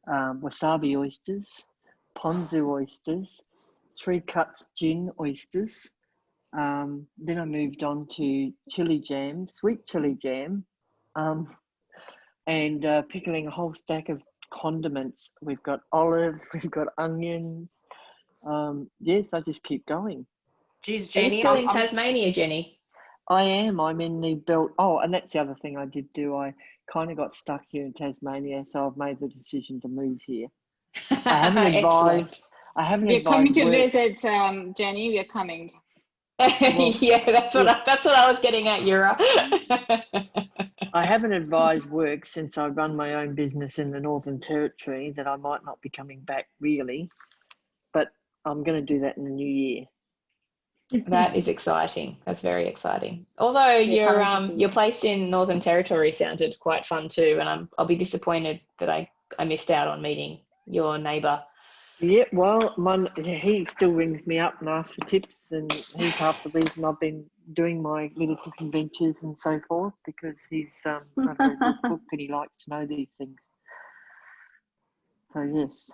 wasabi oysters, ponzu oysters, 3 cuts gin oysters. Then I moved on to chili jam, sweet chili jam, and pickling a whole stack of condiments. We've got olives, we've got onions. Yes, I just keep going. Geez, Jenny, are you still in Tasmania, Jenny? I am. I'm in the belt. Oh, and that's the other thing I did do. I kind of got stuck here in Tasmania, so I've made the decision to move here. I haven't advised. We're coming to visit, Jenny. We're coming. Well, yeah, that's what I was getting at, Aira. I haven't advised work since I run my own business in the Northern Territory that I might not be coming back really, but I'm going to do that in the new year. That is exciting. That's very exciting. Although your place in Northern Territory sounded quite fun too, and I'll be disappointed that I missed out on meeting your neighbour. Yeah, well, he still rings me up and asks for tips, and he's half the reason I've been doing my little cooking ventures and so forth, because he's a very good cook and he likes to know these things. So yes,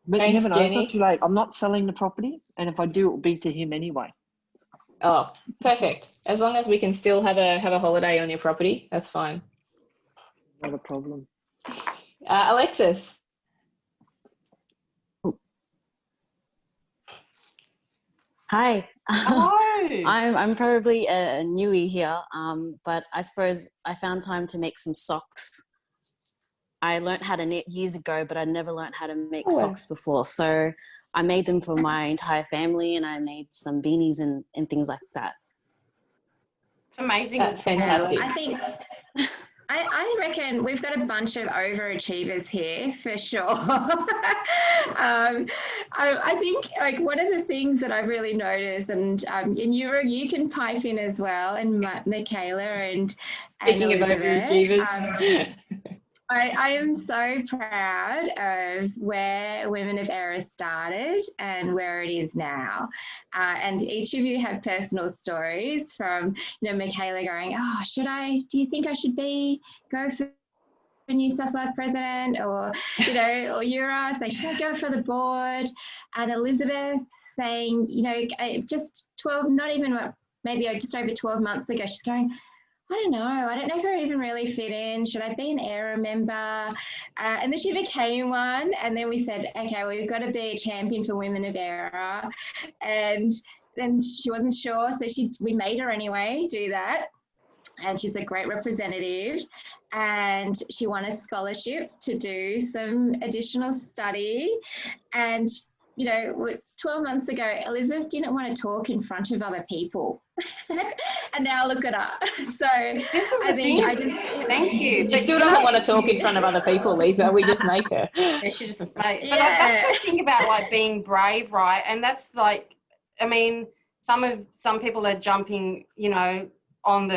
but Thanks, you never know. Jenny. It's not too late. I'm not selling the property, and if I do, it will be to him anyway. Oh, perfect. As long as we can still have a holiday on your property, that's fine. Not a problem. Alexis. Hi. Hello. I'm probably a newie here, but I suppose I found time to make some socks. I learned how to knit years ago, but I never learned how to make socks before. So I made them for my entire family, and I made some beanies and things like that. It's amazing. That's fantastic. I reckon we've got a bunch of overachievers here for sure. I think like one of the things that I've really noticed, and you can pipe in as well, and Mikaila and Speaking of Elizabeth, overachievers. I am so proud of where Women of AIRAH started and where it is now. And each of you have personal stories from, Mikaila going, oh, do you think I should go for New South Wales president? Or, or Yura saying, should I go for the board? And Elizabeth saying, just 12, not even, maybe just over 12 months ago, she's going, I don't know if I even really fit in. Should I be an AIRAH member? And then she became one. And then we said, okay, we've got to be a champion for Women of AIRAH. And then she wasn't sure. So we made her anyway do that. And she's a great representative. And she won a scholarship to do some additional study. And, 12 months ago, Elizabeth didn't want to talk in front of other people. And now look at her. So this is the thing. Thank you. She still doesn't want to talk in front of other people, Lisa. We just make her. Yeah, she just But that's the thing about like being brave, right? And that's like, I mean, some people are jumping, on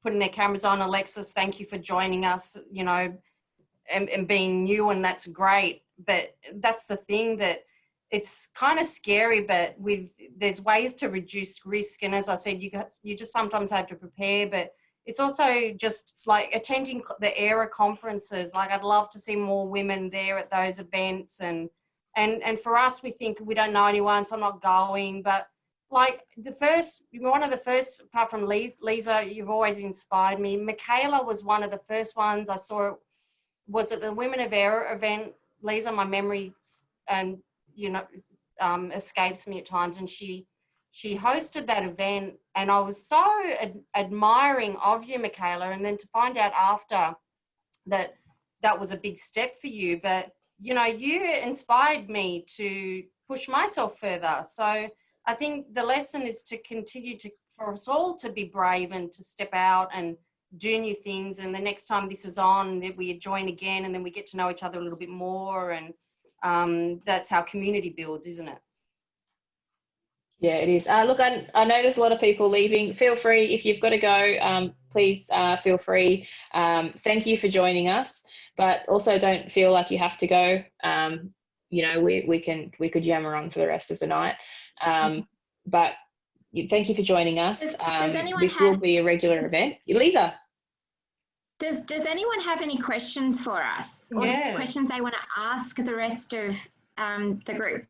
putting their cameras on. Alexis, thank you for joining us, and being new, and that's great. But that's the thing, that it's kind of scary, but there's ways to reduce risk. And as I said, you just sometimes have to prepare, but it's also just like attending the AIRAH conferences. Like I'd love to see more women there at those events. And for us, we think we don't know anyone, so I'm not going. But like one of the first, apart from Liza, you've always inspired me. Mikaila was one of the first ones I saw. Was at the Women of AIRAH event. Liza, my memory escapes me at times, and she hosted that event, and I was so admiring of you, Mikaila, and then to find out after that was a big step for you, but you inspired me to push myself further. So I think the lesson is to continue for us all to be brave and to step out and do new things, and the next time this is on, that we join again, and then we get to know each other a little bit more, and that's how community builds, isn't it? Yeah, it is. Look, I know there's a lot of people leaving. Feel free, if you've got to go, please feel free. Thank you for joining us, but also don't feel like you have to go. We could yammer on for the rest of the night. But thank you for joining us. This will be a regular event. Liza. Does anyone have any questions for us? Or questions they want to ask the rest of the group?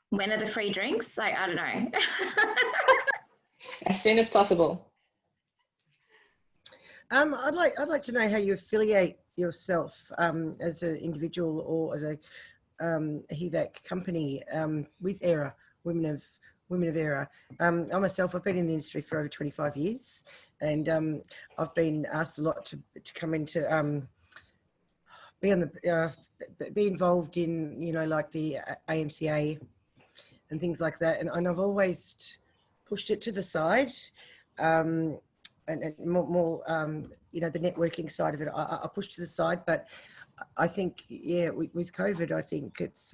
When are the free drinks? Like, I don't know. As soon as possible. I'd like to know how you affiliate yourself as an individual or as a HVAC company with AIRAH, Women of AIRAH. I myself, I've been in the industry for over 25 years, and I've been asked a lot to come into be involved in like the AMCA and things like that, and I've always pushed it to the side, and more the networking side of it I pushed to the side. But I think with COVID, I think it's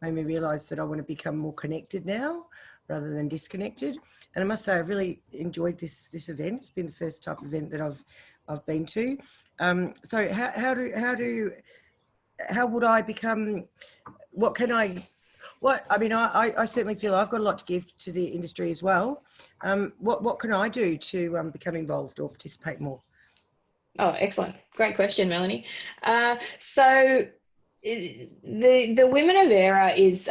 made me realise that I want to become more connected now rather than disconnected. And I must say, I've really enjoyed this event. It's been the first type of event that I've been to. So how would I become? I certainly feel I've got a lot to give to the industry as well. What can I do to become involved or participate more? Oh, excellent. Great question, Melanie. So the Women of AIRAH is,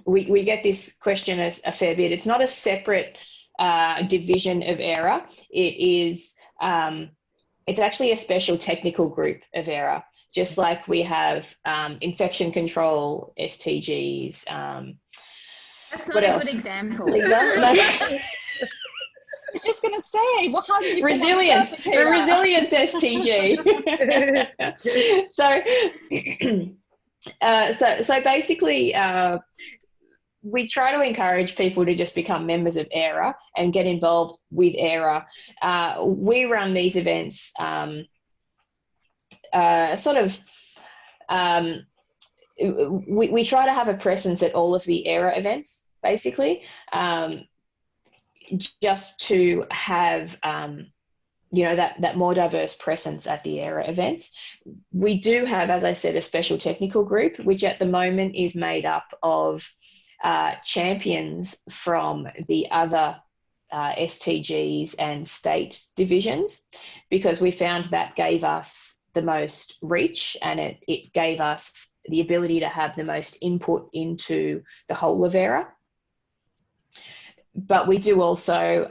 we get this question a fair bit. It's not a separate division of AIRAH. It is, it's actually a special technical group of AIRAH, just like we have infection control, STGs. That's not a good example. Lisa? I was just going to say, well, how did you resilience, the resilience STG. so basically, we try to encourage people to just become members of AIRAH and get involved with AIRAH. We run these events we try to have a presence at all of the AIRAH events, basically, just to have that more diverse presence at the AIRAH events. We do have, as I said, a special technical group, which at the moment is made up of champions from the other STGs and state divisions, because we found that gave us the most reach, and it gave us the ability to have the most input into the whole of AIRAH. But we do also,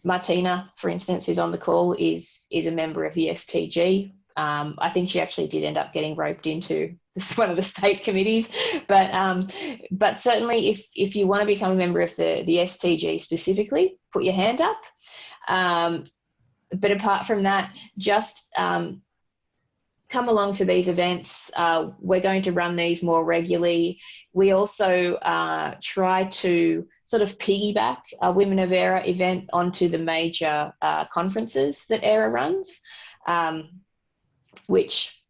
Martina, for instance, who's on the call, is a member of the STG. I think she actually did end up getting roped into one of the state committees. But certainly, if you want to become a member of the STG specifically, put your hand up. But apart from that, just come along to these events. We're going to run these more regularly. We also try to sort of piggyback a Women of AIRAH event onto the major conferences that AIRAH runs, which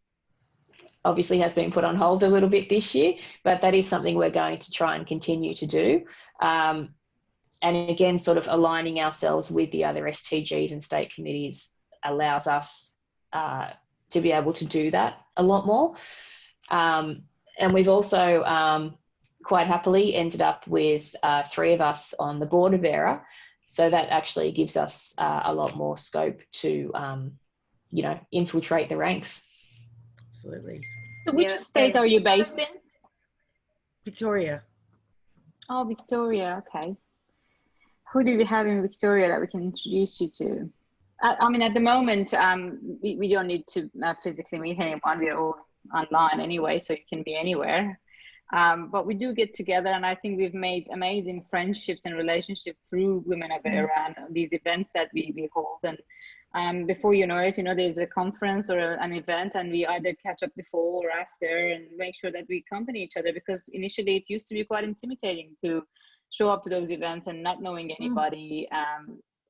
obviously has been put on hold a little bit this year, but that is something we're going to try and continue to do. And again, sort of aligning ourselves with the other STGs and state committees allows us to be able to do that a lot more. And we've also quite happily ended up with 3 of us on the board of AIRAH. So that actually gives us a lot more scope to, infiltrate the ranks. Absolutely. So which state are you based in? Victoria. Oh, Victoria, okay. Who do we have in Victoria that we can introduce you to? I mean, at the moment, we don't need to physically meet anyone. We're all online anyway, so you can be anywhere. But we do get together, and I think we've made amazing friendships and relationships through Women of AIRAH and these events that we hold. And before you know it, there's a conference or an event, and we either catch up before or after and make sure that we accompany each other, because initially it used to be quite intimidating to show up to those events and not knowing anybody.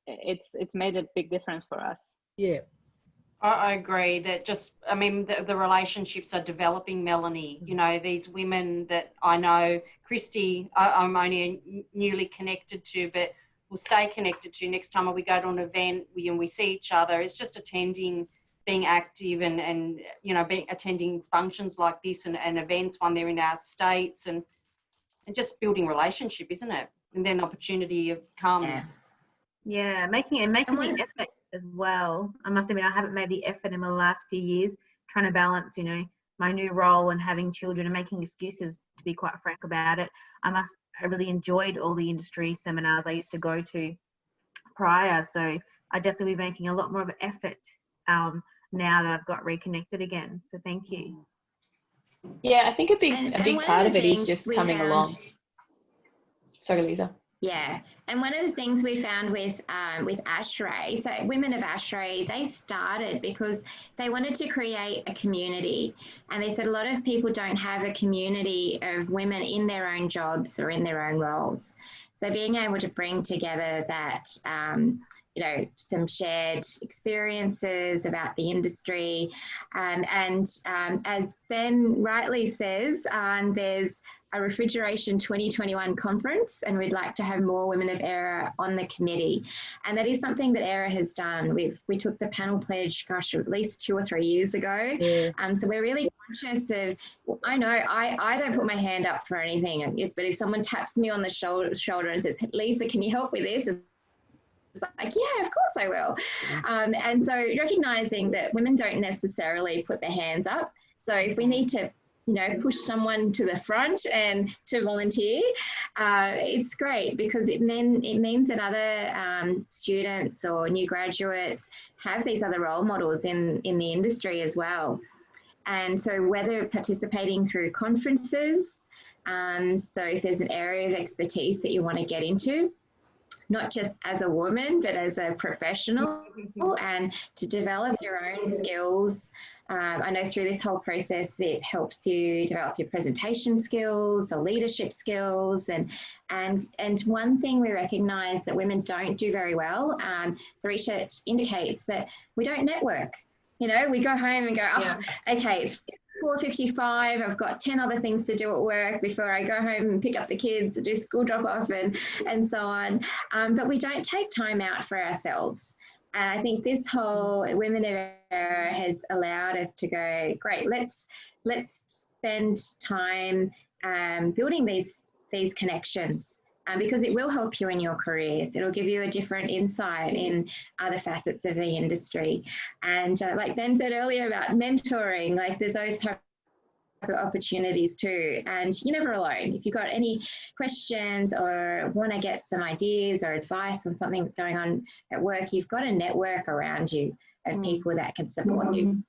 It's made a big difference for us. Yeah. I agree that the relationships are developing, Melanie. These women that I know, Christie, I'm only newly connected to, but we'll stay connected to. Next time we go to an event, we see each other. It's just attending, being active and attending functions like this and events when they're in our states and just building relationship, isn't it? And then the opportunity comes. Yeah, making the effort as well. I must admit, I haven't made the effort in the last few years, trying to balance, my new role and having children and making excuses, to be quite frank about it. I really enjoyed all the industry seminars I used to go to prior, so I definitely be making a lot more of an effort now that I've got reconnected again. So thank you. Yeah, I think a big part of it is just coming along. Sorry, Liza. Yeah, and one of the things we found with AIRAH, so Women of AIRAH, they started because they wanted to create a community, and they said a lot of people don't have a community of women in their own jobs or in their own roles. So being able to bring together that, some shared experiences about the industry, and as Ben rightly says, there's a Refrigeration 2021 conference, and we'd like to have more Women of AIRAH on the committee. And that is something that AIRAH has done. We took the panel pledge, at least 2 or 3 years ago. Yeah. So we're really conscious of, I know I don't put my hand up for anything, but if someone taps me on the shoulder and says, Lisa, can you help with this? It's like, yeah, of course I will. And so recognizing that women don't necessarily put their hands up. So if we need to, push someone to the front and to volunteer, it's great, because it means that other students or new graduates have these other role models in the industry as well. And so whether participating through conferences, so if there's an area of expertise that you want to get into, not just as a woman, but as a professional, and to develop your own skills. I know through this whole process, it helps you develop your presentation skills or leadership skills. And one thing we recognise that women don't do very well, the research indicates that we don't network. You know, we go home and go, oh, okay, it's 4:55, I've got 10 other things to do at work before I go home and pick up the kids, do school drop off and so on. But we don't take time out for ourselves. And I think this whole Women of AIRAH has allowed us to go, great, let's spend time building these connections, because it will help you in your careers. It'll give you a different insight in other facets of the industry. And like Ben said earlier about mentoring, like there's those type of opportunities too. And you're never alone. If you've got any questions or want to get some ideas or advice on something that's going on at work, you've got a network around you of people that can support you.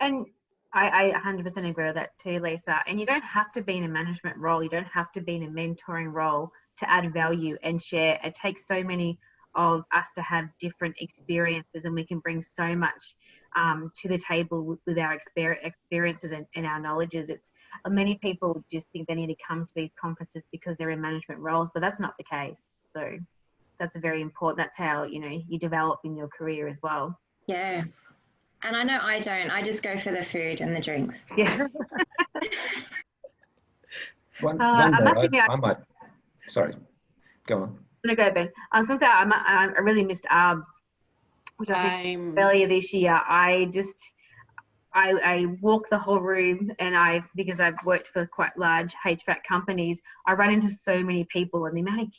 And I 100% agree with that too, Lisa. And you don't have to be in a management role. You don't have to be in a mentoring role to add value and share. It takes so many of us to have different experiences, and we can bring so much to the table with our experiences and our knowledges. It's many people just think they need to come to these conferences because they're in management roles, but that's not the case. So that's very important. That's how, you know, you develop in your career as well. Yeah. And I know I don't. I just go for the food and the drinks. Yeah. One day I might. Sorry, go on. No, go, Ben. I was going to say I really missed ARBS, which I think earlier this year. I walk the whole room, and because I've worked for quite large HVAC companies, I run into so many people, and the amount of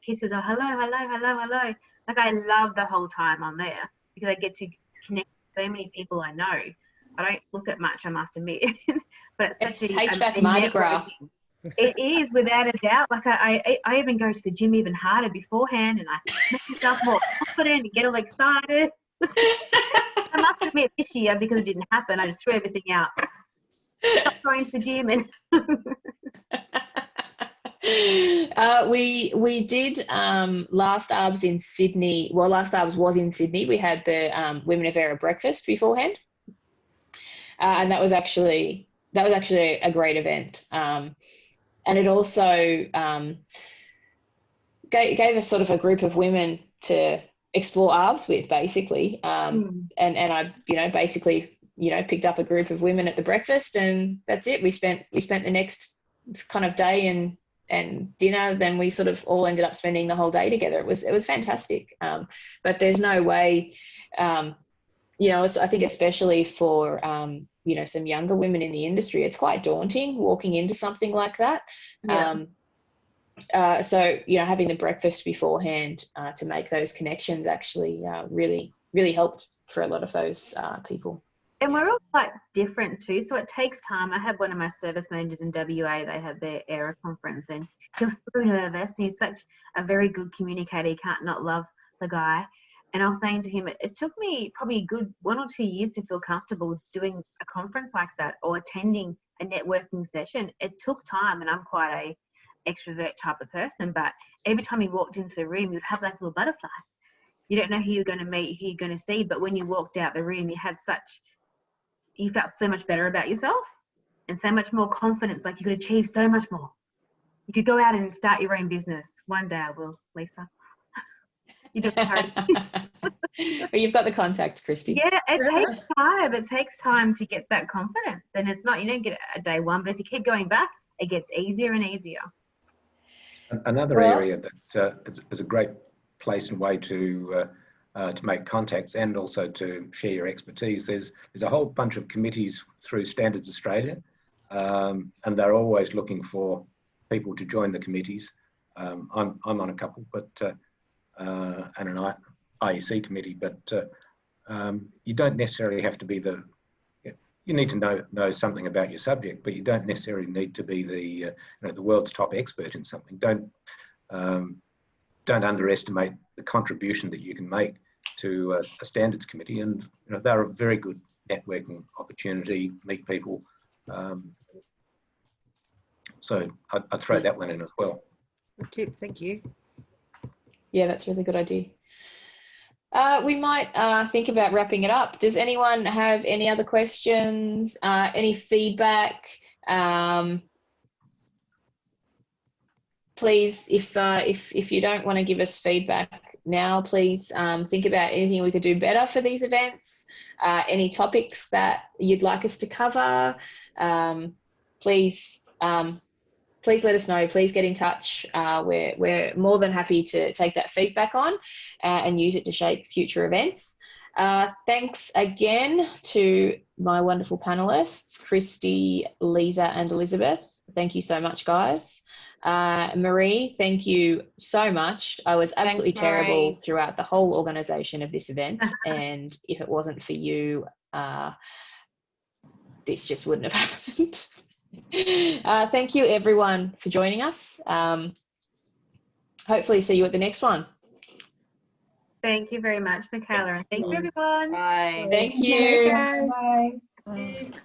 kisses are hello, hello, hello, hello. Like I love the whole time I'm there because I get to connect with so many people I know. I don't look at much, I must admit, but it's such HVAC Mardi Gras. It is, without a doubt. Like I even go to the gym even harder beforehand, and I make myself more confident and get all excited. I must admit, this year, because it didn't happen, I just threw everything out. Stopped going to the gym and. We did last ARBS in Sydney. Well, last ARBS was in Sydney. We had the Women of AIRAH breakfast beforehand, and that was actually a great event. And it also gave us sort of a group of women to explore ARBS with, basically. And I, basically, picked up a group of women at the breakfast, and that's it. We spent the next kind of day and dinner. Then we sort of all ended up spending the whole day together. It was fantastic. But there's no way, I think especially for some younger women in the industry, it's quite daunting walking into something like that. So having the breakfast beforehand to make those connections actually really helped for a lot of those people. And we're all quite different too, so it takes time. I had one of my service managers in WA, they had their AIRAH conference, and he was so nervous. He's such a very good communicator, he can't not love the guy. And I was saying to him, it took me probably a good 1 or 2 years to feel comfortable doing a conference like that or attending a networking session. It took time, and I'm quite a extrovert type of person, but every time you walked into the room, you'd have like little butterflies. You don't know who you're going to meet, who you're going to see, but when you walked out the room, you felt so much better about yourself and so much more confidence, like you could achieve so much more. You could go out and start your own business. One day I will, Lisa. You do But you've got the contact, Christie. Yeah, it takes time. It takes time to get that confidence. And it's not, you don't get it a day one, but if you keep going back, it gets easier and easier. Another area that is a great place and way to make contacts and also to share your expertise. There's a whole bunch of committees through Standards Australia, and they're always looking for people to join the committees. I'm on a couple, but and an IEC committee, but you don't necessarily have to be you need to know something about your subject, but you don't necessarily need to be the world's top expert in something. Don't underestimate the contribution that you can make to a standards committee, and they're a very good networking opportunity, meet people. So I'd throw that one in as well. Good tip, thank you. Yeah, that's a really good idea. We might think about wrapping it up. Does anyone have any other questions? Any feedback? Please, if you don't want to give us feedback now, please think about anything we could do better for these events. Any topics that you'd like us to cover. Please let us know. Please get in touch. We're more than happy to take that feedback on and use it to shape future events. Thanks again to my wonderful panelists, Christie, Liza and Elizabeth. Thank you so much, guys. Marie, thank you so much. I was absolutely terrible throughout the whole organisation of this event, and if it wasn't for you, this just wouldn't have happened. Thank you everyone for joining us. Hopefully see you at the next one. Thank you very much, Mikaila, and thank you everyone. Bye. Thank you. Bye. Bye.